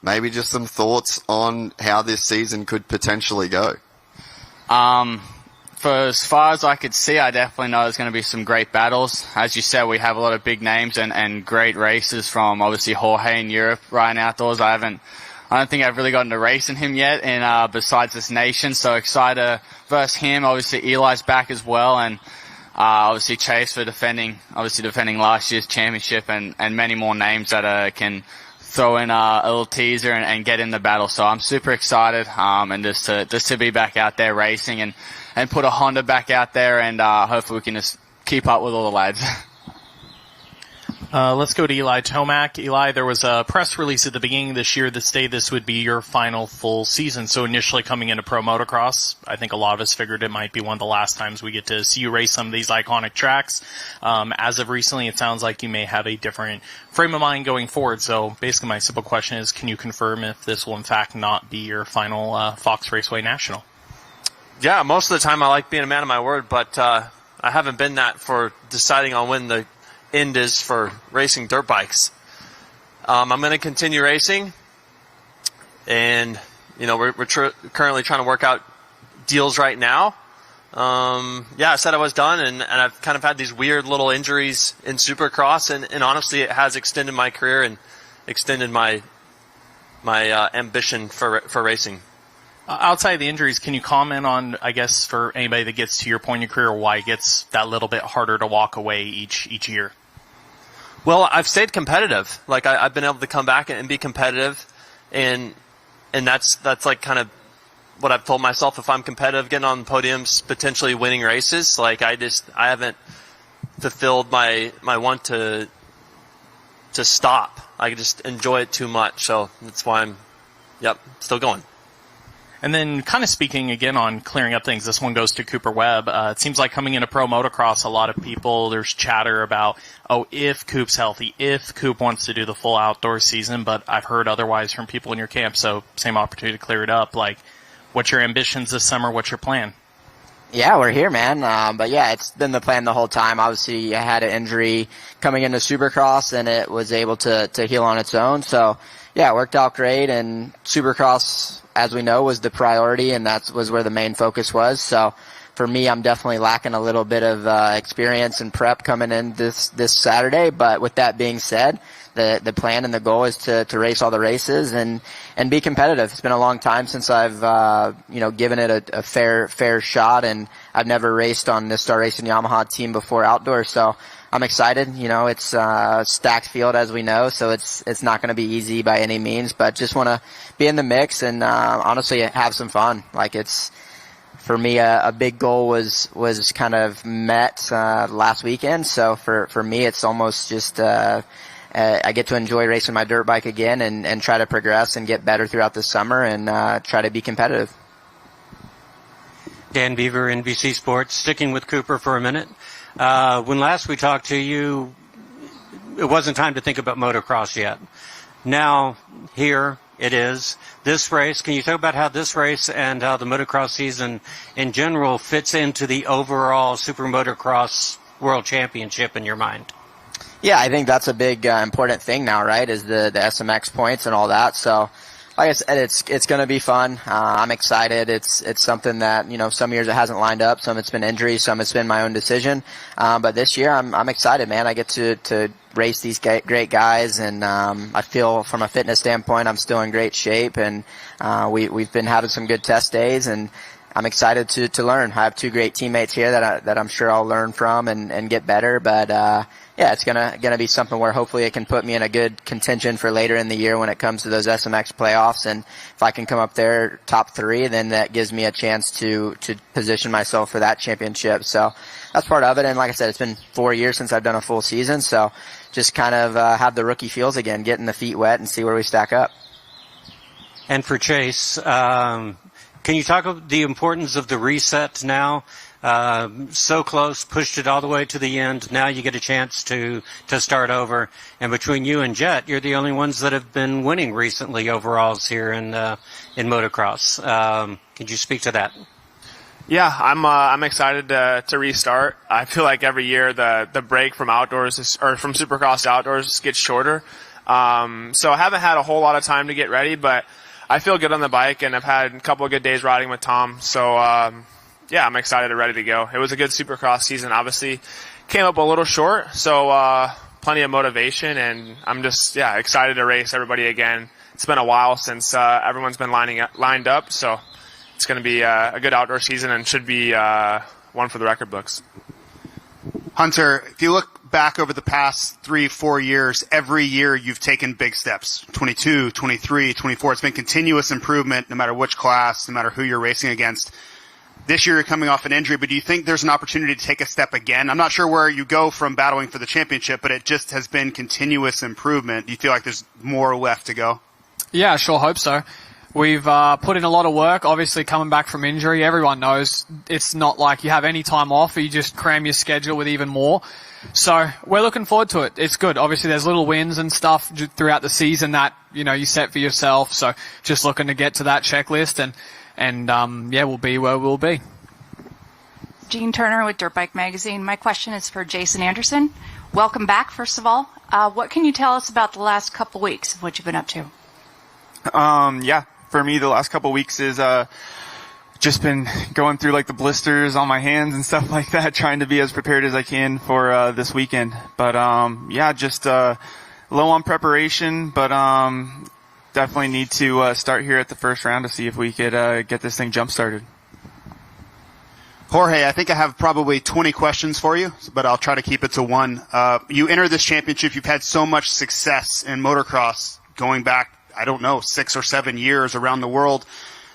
Maybe just some thoughts on how this season could potentially go. For as far as I could see, I definitely know there's going to be some great battles. As you said, we have a lot of big names and great races from obviously Jorge in Europe, Ryan Outdoors. I don't think I've really gotten to racing him yet besides this nation. So excited versus him. Obviously Eli's back as well, and obviously Chase for defending last year's championship, and many more names that can throw in a little teaser and get in the battle. So I'm super excited, and just to be back out there racing and put a Honda back out there, and hopefully we can just keep up with all the lads. Let's go to Eli Tomac. Eli, there was a press release at the beginning of this year that stated this would be your final full season. So initially coming into Pro Motocross, I think a lot of us figured it might be one of the last times we get to see you race some of these iconic tracks. As of recently, it sounds like you may have a different frame of mind going forward. So basically my simple question is, can you confirm if this will in fact not be your final Fox Raceway National? Yeah, most of the time I like being a man of my word, but I haven't been that for deciding on when the end is for racing dirt bikes. I'm going to continue racing, and we're currently trying to work out deals right now. I said I was done, and I've kind of had these weird little injuries in Supercross, and honestly it has extended my career and extended my ambition for racing. Outside of the injuries, can you comment on, I guess, for anybody that gets to your point in your career, why it gets that little bit harder to walk away each year? Well, I've stayed competitive. Like I've been able to come back and be competitive, and that's like kind of what I've told myself. If I'm competitive, getting on podiums, potentially winning races, like I haven't fulfilled my want to stop. I just enjoy it too much, so that's why I'm still going. And then kind of speaking again on clearing up things, this one goes to Cooper Webb. It seems like coming into Pro Motocross, a lot of people, there's chatter about, if Coop's healthy, if Coop wants to do the full outdoor season, but I've heard otherwise from people in your camp, so same opportunity to clear it up. Like, what's your ambitions this summer? What's your plan? Yeah, we're here, man. But yeah, it's been the plan the whole time. Obviously, I had an injury coming into Supercross, and it was able to heal on its own. So yeah, it worked out great, and Supercross, as we know, was the priority, and that was where the main focus was. So for me, I'm definitely lacking a little bit of experience and prep coming in this Saturday. But with that being said, the plan and the goal is to race all the races and be competitive. It's been a long time since I've given it a fair shot, and I've never raced on the Star Racing Yamaha team before outdoors, so I'm excited. It's a stacked field, as we know, so it's not going to be easy by any means, but just want to be in the mix and honestly have some fun. Like, it's, for me, a big goal was kind of met last weekend. So for me, it's almost just I get to enjoy racing my dirt bike again and try to progress and get better throughout the summer and try to be competitive. Dan Beaver, NBC Sports. Sticking with Cooper for a minute. When last we talked to you, it wasn't time to think about motocross yet. Now, here it is. This race, can you talk about how this race and how the motocross season in general fits into the overall SuperMotocross World Championship in your mind? Yeah, I think that's a big important thing now, right, is the SMX points and all that. So, like I said, it's going to be fun. I'm excited. It's something that, some years it hasn't lined up. Some it's been injuries. Some it's been my own decision. But this year I'm excited, man. I get to race these great guys, and I feel from a fitness standpoint I'm still in great shape, and we've been having some good test days, and I'm excited to learn. I have two great teammates here that I'm sure I'll learn from and get better. But yeah, it's gonna be something where hopefully it can put me in a good contention for later in the year when it comes to those SMX playoffs. And if I can come up there top 3, then that gives me a chance to position myself for that championship. So that's part of it. And like I said, it's been 4 years since I've done a full season, so just kind of have the rookie feels again, getting the feet wet and see where we stack up. And for Chase, can you talk about the importance of the reset now? So close, pushed it all the way to the end. Now you get a chance to start over. And between you and Jet, you're the only ones that have been winning recently overalls here in motocross. Could you speak to that? Yeah, I'm excited to restart. I feel like every year the break from outdoors or from Supercross to outdoors gets shorter. So I haven't had a whole lot of time to get ready, but I feel good on the bike, and I've had a couple of good days riding with Tom. So yeah, I'm excited and ready to go. It was a good Supercross season. Obviously, came up a little short, so plenty of motivation, and I'm just excited to race everybody again. It's been a while since everyone's been lined up, so it's going to be a good outdoor season and should be one for the record books. Hunter, if you look back over the past 3-4 years, every year you've taken big steps. 22, 23, 24. It's been continuous improvement no matter which class, no matter who you're racing against. This year you're coming off an injury, but do you think there's an opportunity to take a step again? I'm not sure where you go from battling for the championship, but it just has been continuous improvement. Do you feel like there's more left to go? Yeah, I sure hope so. We've put in a lot of work, obviously coming back from injury. Everyone knows it's not like you have any time off or you just cram your schedule with even more. So we're looking forward to it. It's good. Obviously there's little wins and stuff throughout the season that, you set for yourself. So just looking to get to that checklist and we'll be where we'll be. Jean Turner with Dirt Bike Magazine. My question is for Jason Anderson. Welcome back, first of all. What can you tell us about the last couple weeks of what you've been up to? For me, the last couple weeks is just been going through like the blisters on my hands and stuff like that, trying to be as prepared as I can for this weekend. But just low on preparation, but definitely need to start here at the first round to see if we could get this thing jump started. Jorge, I think I have probably 20 questions for you, but I'll try to keep it to one. You enter this championship, you've had so much success in motocross going back, 6 or 7 years around the world.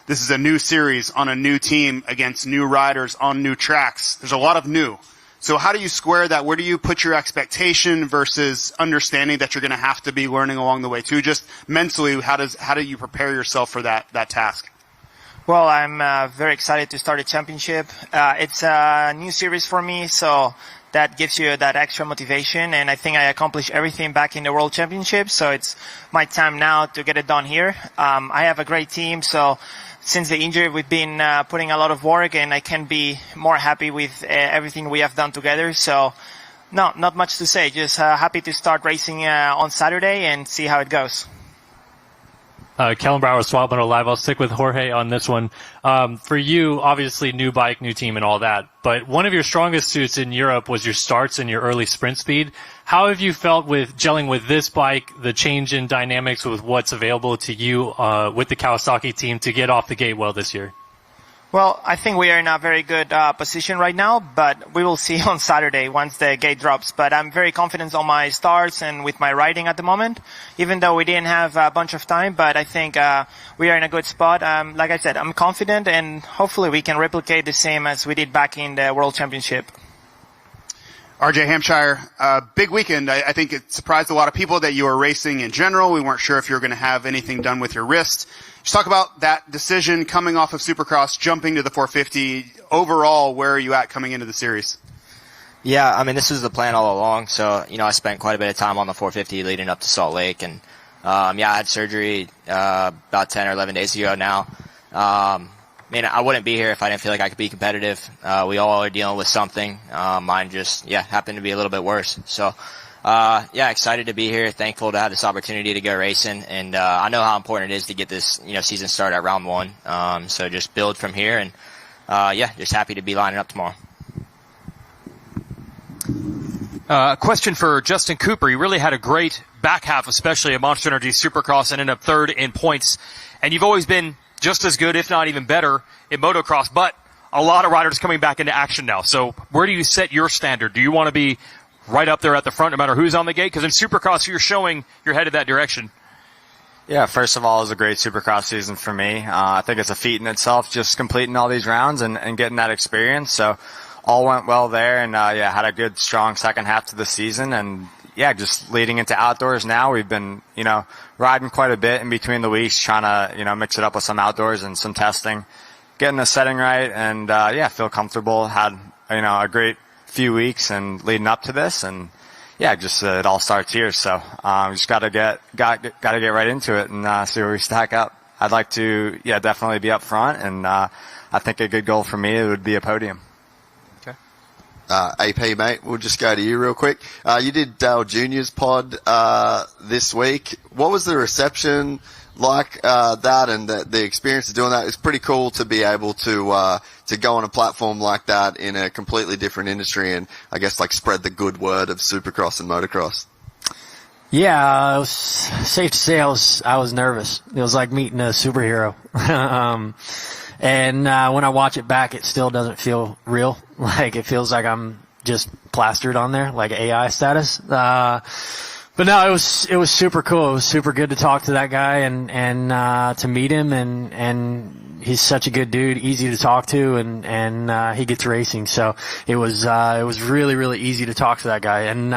This is a new series on a new team against new riders on new tracks. There's a lot of new. So how do you square that? Where do you put your expectation versus understanding that you're going to have to be learning along the way too? Just mentally, how do you prepare yourself for that task? Well, I'm very excited to start a championship. It's a new series for me, so that gives you that extra motivation, and I think I accomplished everything back in the World Championship, so it's my time now to get it done here. I have a great team, so since the injury, we've been putting a lot of work, and I can't be more happy with everything we have done together. So, no, not much to say. Just happy to start racing on Saturday and see how it goes. Kellenbauer, Swap Moto Live. I'll stick with Jorge on this one. For you, obviously, new bike, new team, and all that. But one of your strongest suits in Europe was your starts and your early sprint speed. How have you felt with gelling with this bike, the change in dynamics with what's available to you with the Kawasaki team to get off the gate well this year? Well, I think we are in a very good position right now, but we will see on Saturday once the gate drops. But I'm very confident on my starts and with my riding at the moment, even though we didn't have a bunch of time. But I think we are in a good spot. Like I said, I'm confident, and hopefully we can replicate the same as we did back in the World Championship. RJ Hampshire, big weekend. I think it surprised a lot of people that you were racing in general. We weren't sure if you were going to have anything done with your wrist. Just talk about that decision coming off of Supercross, jumping to the 450. Overall, where are you at coming into the series? Yeah, I mean, this was the plan all along. So, I spent quite a bit of time on the 450 leading up to Salt Lake. And, I had surgery about 10 or 11 days ago now. I wouldn't be here if I didn't feel like I could be competitive. We all are dealing with something. Mine just, happened to be a little bit worse. So, excited to be here. Thankful to have this opportunity to go racing. And, I know how important it is to get this, season started at round 1. So just build from here and, just happy to be lining up tomorrow. A question for Justin Cooper. He really had a great back half, especially at Monster Energy Supercross, and ended up third in points. And you've always been just as good, if not even better, in motocross. But a lot of riders coming back into action now. So where do you set your standard? Do you want to be right up there at the front no matter who's on the gate? Because in Supercross, you're showing you're headed that direction. Yeah, first of all, it was a great Supercross season for me. I think it's a feat in itself, just completing all these rounds and getting that experience. So all went well there, and had a good, strong second half to the season. And just leading into outdoors now, we've been, riding quite a bit in between the weeks, trying to, mix it up with some outdoors and some testing, getting the setting right, and feel comfortable. Had, a great few weeks and leading up to this, and it all starts here. So just gotta get right into it and see where we stack up. I'd like to definitely be up front, and I think a good goal for me would be a podium. AP, mate, we'll just go to you real quick. You did Dale Jr.'s pod this week. What was the reception like that, and the experience of doing that? It's pretty cool to be able to go on a platform like that in a completely different industry, and I guess spread the good word of Supercross and motocross. Yeah, it was safe to say I was nervous. It was like meeting a superhero. And when I watch it back, it still doesn't feel real. It feels like I'm just plastered on there, like AI status. But no, it was super cool. It was super good to talk to that guy and to meet him, and he's such a good dude, easy to talk to, and he gets racing. So it was really, really easy to talk to that guy. And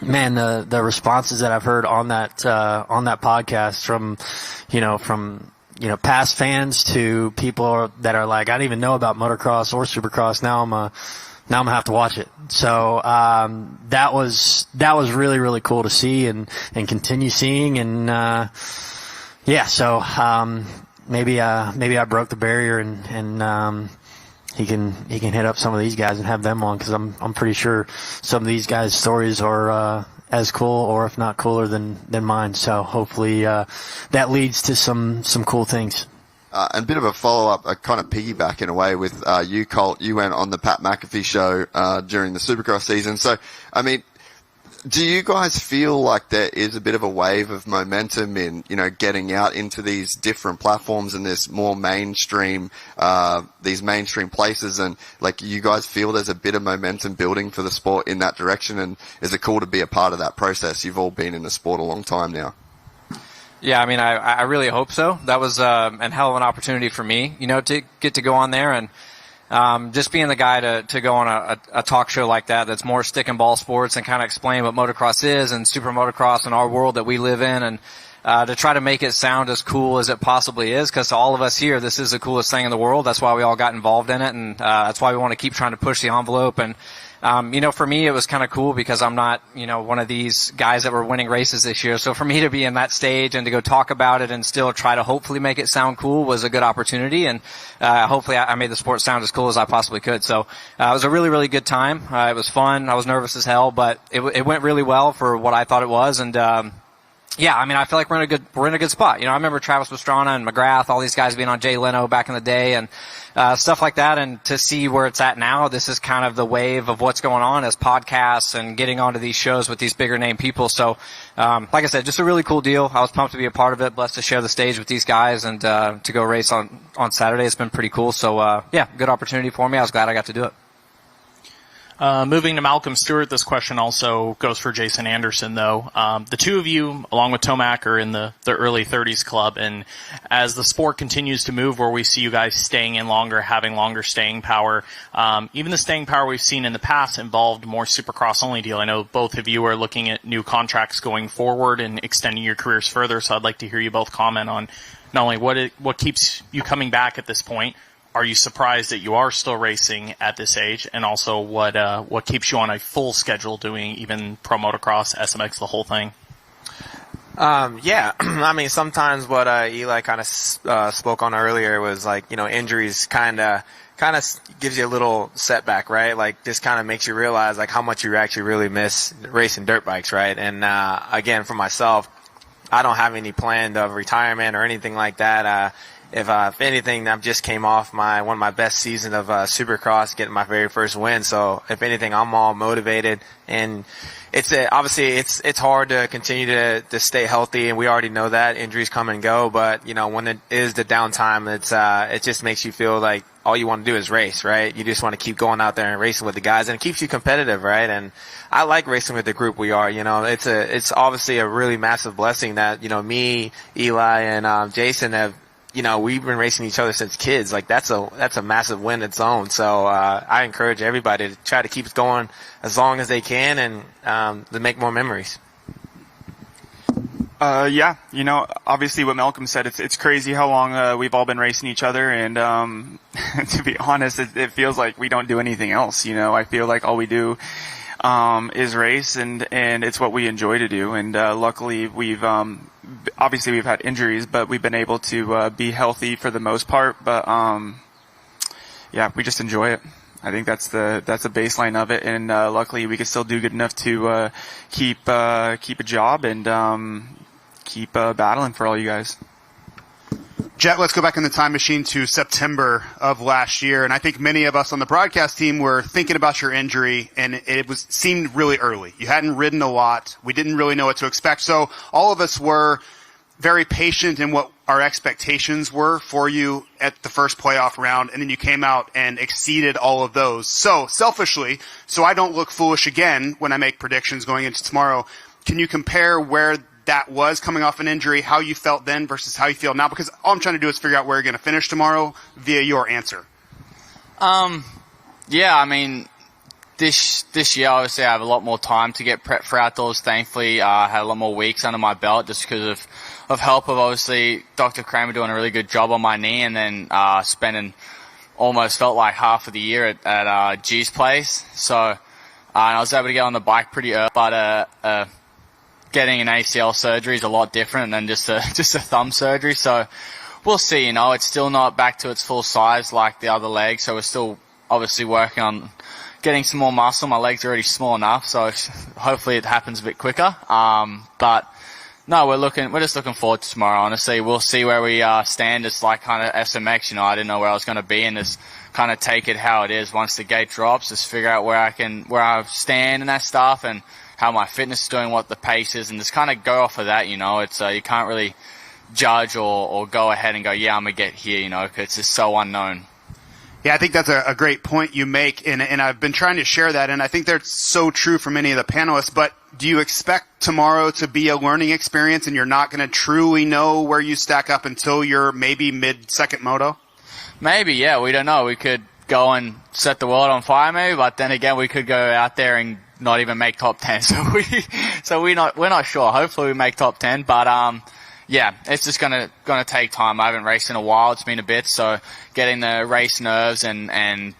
man, the responses that I've heard on that podcast from past fans to people that are like, I didn't even know about motocross or supercross. Now I'm gonna have to watch it. So that was really, really cool to see and continue seeing. And so maybe I broke the barrier and he can hit up some of these guys and have them on, because I'm pretty sure some of these guys' stories are as cool, or if not cooler than mine. So hopefully that leads to some cool things. And a bit of a follow-up, a kind of piggyback in a way with you, Colt. You went on the Pat McAfee show during the Supercross season. So, I mean, do you guys feel like there is a bit of a wave of momentum in, getting out into these different platforms and this more mainstream, these mainstream places, and you guys feel there's a bit of momentum building for the sport in that direction? And is it cool to be a part of that process? You've all been in the sport a long time now. Yeah, I mean, I really hope so. That was a hell of an opportunity for me, to get to go on there and just being the guy to go on a talk show like that's more stick and ball sports and kind of explain what motocross is and SuperMotocross and our world that we live in, and to try to make it sound as cool as it possibly is, because to all of us here, this is the coolest thing in the world. That's why we all got involved in it, and that's why we want to keep trying to push the envelope. And for me, it was kind of cool because I'm not, one of these guys that were winning races this year. So for me to be in that stage and to go talk about it and still try to hopefully make it sound cool was a good opportunity. And hopefully I made the sport sound as cool as I possibly could. So it was a really, really good time. It was fun. I was nervous as hell, but it went really well for what I thought it was. And yeah, I mean, I feel like we're in a good spot. You know, I remember Travis Pastrana and McGrath, all these guys being on Jay Leno back in the day and stuff like that. And to see where it's at now, this is kind of the wave of what's going on as podcasts and getting onto these shows with these bigger name people. So, like I said, just a really cool deal. I was pumped to be a part of it, blessed to share the stage with these guys and to go race on Saturday. It's been pretty cool. So, yeah, good opportunity for me. I was glad I got to do it. Moving to Malcolm Stewart, this question also goes for Jason Anderson, though. The two of you, along with Tomac, are in the early 30s club, and as the sport continues to move where we see you guys staying in longer, having longer staying power, even the staying power we've seen in the past involved more Supercross-only deal. I know both of you are looking at new contracts going forward and extending your careers further, so I'd like to hear you both comment on not only what keeps you coming back at this point. Are you surprised that you are still racing at this age? And also what keeps you on a full schedule doing even Pro Motocross, SMX, the whole thing? Yeah, I mean, sometimes what Eli kind of spoke on earlier was like, you know, injuries kind of gives you a little setback, right? Like this kind of makes you realize like how much you actually really miss racing dirt bikes, right? And again, for myself, I don't have any plan of retirement or anything like that. If anything, I just came off one of my best seasons of Supercross, getting my very first win. So if anything, I'm all motivated, and obviously it's hard to continue to stay healthy, and we already know that injuries come and go. But you know, when it is the downtime, it just makes you feel like all you want to do is race, right? You just want to keep going out there and racing with the guys, and it keeps you competitive, right? And I like racing with the group we are. You know, it's obviously a really massive blessing that, you know, me, Eli, and Jason have. You know, we've been racing each other since kids. Like that's a massive win its own. So I encourage everybody to try to keep it going as long as they can and to make more memories. Yeah, you know, obviously what Malcolm said, it's crazy how long we've all been racing each other, and to be honest, it feels like we don't do anything else. You know, I feel like all we do is race, and it's what we enjoy to do. And luckily we've obviously we've had injuries, but we've been able to be healthy for the most part. But yeah, we just enjoy it. I think that's the baseline of it, and luckily we can still do good enough to keep a job and keep battling for all you guys. Jet, let's go back in the time machine to September of last year, and I think many of us on the broadcast team were thinking about your injury, and it seemed really early. You hadn't ridden a lot. We didn't really know what to expect, so all of us were very patient in what our expectations were for you at the first playoff round, and then you came out and exceeded all of those. So, selfishly, so I don't look foolish again when I make predictions going into tomorrow, can you compare where that was coming off an injury, how you felt then versus how you feel now? Because all I'm trying to do is figure out where you're going to finish tomorrow via your answer. Yeah, I mean, this year, obviously, I have a lot more time to get prepped for outdoors. Thankfully, I had a lot more weeks under my belt just because of help of, obviously, Dr. Kramer doing a really good job on my knee, and then spending almost felt like half of the year at G's place. So I was able to get on the bike pretty early, but getting an ACL surgery is a lot different than just a thumb surgery. So we'll see. You know, it's still not back to its full size like the other leg. So we're still obviously working on getting some more muscle. My legs are already small enough, so hopefully it happens a bit quicker. But no, we're just looking forward to tomorrow. Honestly, we'll see where we stand. It's like kind of SMX. You know, I didn't know where I was going to be, and just kind of take it how it is. Once the gate drops, just figure out where I stand and that stuff, and how my fitness is doing, what the pace is, and just kind of go off of that, you know. It's you can't really judge or go ahead and go, yeah, I'm going to get here, you know, because it's just so unknown. Yeah, I think that's a great point you make, and I've been trying to share that, and I think that's so true for many of the panelists. But do you expect tomorrow to be a learning experience, and you're not going to truly know where you stack up until you're maybe mid-second moto? Maybe, yeah, we don't know. We could go and set the world on fire maybe, but then again, we could go out there and not even make top 10. So we're not sure. Hopefully we make top 10, but yeah, it's just gonna take time. I haven't raced in a while. It's been a bit, so getting the race nerves and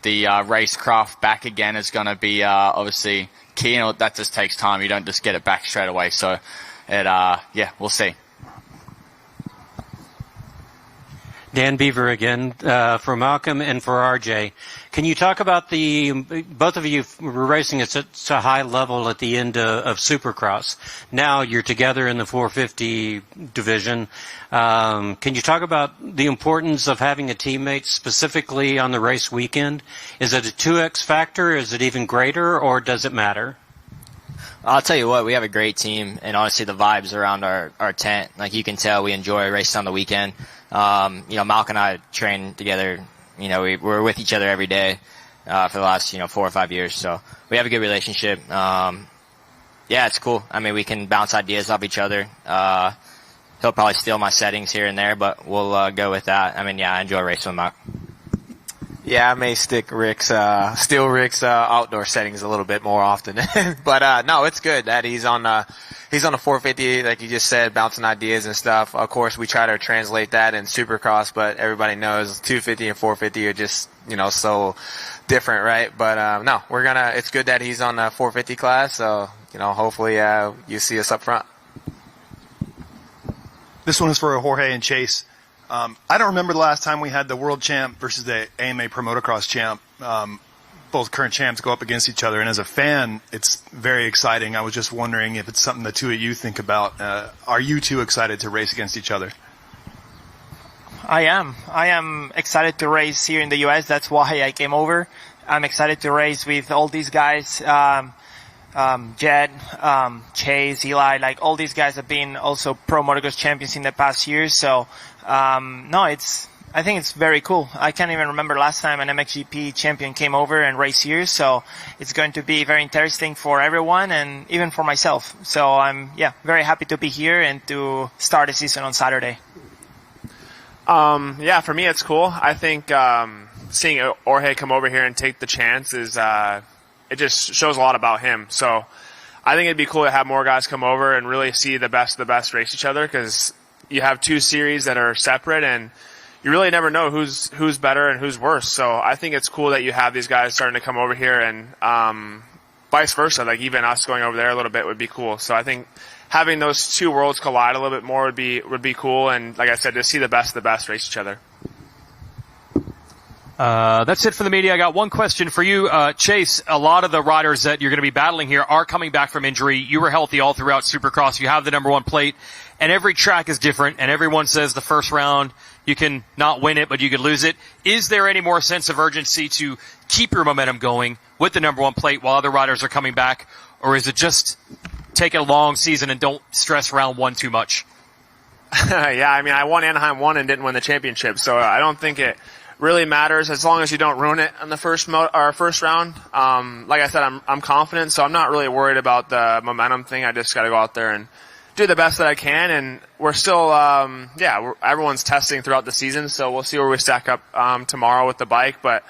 the racecraft back again is gonna be obviously key, and that just takes time. You don't just get it back straight away. So yeah, we'll see. Dan Beaver again, for Malcolm and for RJ. Can you talk about both of you were racing at such a high level at the end of Supercross. Now you're together in the 450 division. Can you talk about the importance of having a teammate specifically on the race weekend? Is it a 2X factor? Is it even greater, or does it matter? I'll tell you what, we have a great team, and honestly, the vibes around our tent, like you can tell, we enjoy racing on the weekend. Malcolm and I train together. We're with each other every day for the last 4 or 5 years, so we have a good relationship. It's cool. I mean, we can bounce ideas off each other. He'll probably steal my settings here and there, but we'll go with that. I mean, I enjoy racing with Malcolm. Yeah, I may steal Rick's outdoor settings a little bit more often, but no, it's good that he's on a 450, like you just said, bouncing ideas and stuff. Of course, we try to translate that in Supercross, but everybody knows 250 and 450 are just so different, right? But no, it's good that he's on the 450 class, so hopefully you see us up front. This one is for Jorge and Chase. I don't remember the last time we had the world champ versus the AMA Pro Motocross champ. Both current champs go up against each other, and as a fan, it's very exciting. I was just wondering if it's something the two of you think about. Are you two excited to race against each other? I am excited to race here in the U.S. That's why I came over. I'm excited to race with all these guys. Jed, Chase, Eli, like all these guys have been also pro motocross champions in the past years. So, I think it's very cool. I can't even remember last time an MXGP champion came over and raced here. So it's going to be very interesting for everyone and even for myself. So I'm, very happy to be here and to start the season on Saturday. For me, it's cool. I think, seeing Jorge come over here and take the chance is, it just shows a lot about him. So I think it'd be cool to have more guys come over and really see the best of the best race each other, because you have two series that are separate and you really never know who's better and who's worse. So I think it's cool that you have these guys starting to come over here, and vice versa. Like even us going over there a little bit would be cool. So I think having those two worlds collide a little bit more would be cool. And like I said, to see the best of the best race each other. That's it for the media. I got one question for you, Chase. A lot of the riders that you're going to be battling here are coming back from injury. You were healthy all throughout Supercross. You have the #1 plate, and every track is different, and everyone says the first round you can not win it, but you could lose it. Is there any more sense of urgency to keep your momentum going with the #1 plate while other riders are coming back, or is it just take a long season and don't stress round 1 too much? I won Anaheim 1 and didn't win the championship, so I don't think it really matters as long as you don't ruin it on the first round. Like I said, I'm confident, so I'm not really worried about the momentum thing. I just got to go out there and do the best that I can, and we're still, everyone's testing throughout the season, so we'll see where we stack up tomorrow with the bike. But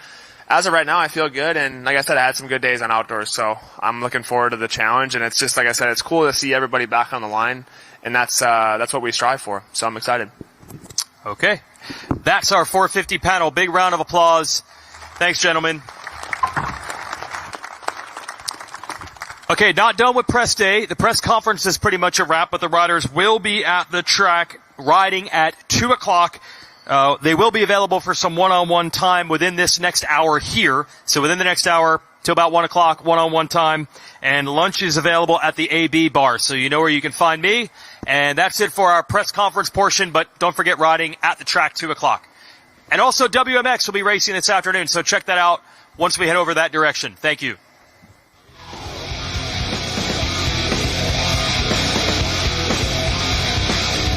as of right now, I feel good, and like I said, I had some good days on outdoors, so I'm looking forward to the challenge. And it's just like I said, it's cool to see everybody back on the line, and that's what we strive for. So I'm excited. Okay. That's our 450 panel. Big round of applause. Thanks, gentlemen. Okay, not done with press day. The press conference is pretty much a wrap, but the riders will be at the track riding at 2 o'clock. They will be available for some one-on-one time within this next hour here. So within the next hour till about 1 o'clock, one-on-one time. And lunch is available at the AB bar. So you know where you can find me. And that's it for our press conference portion, but don't forget riding at the track 2 o'clock. And also WMX will be racing this afternoon, so check that out once we head over that direction. Thank you.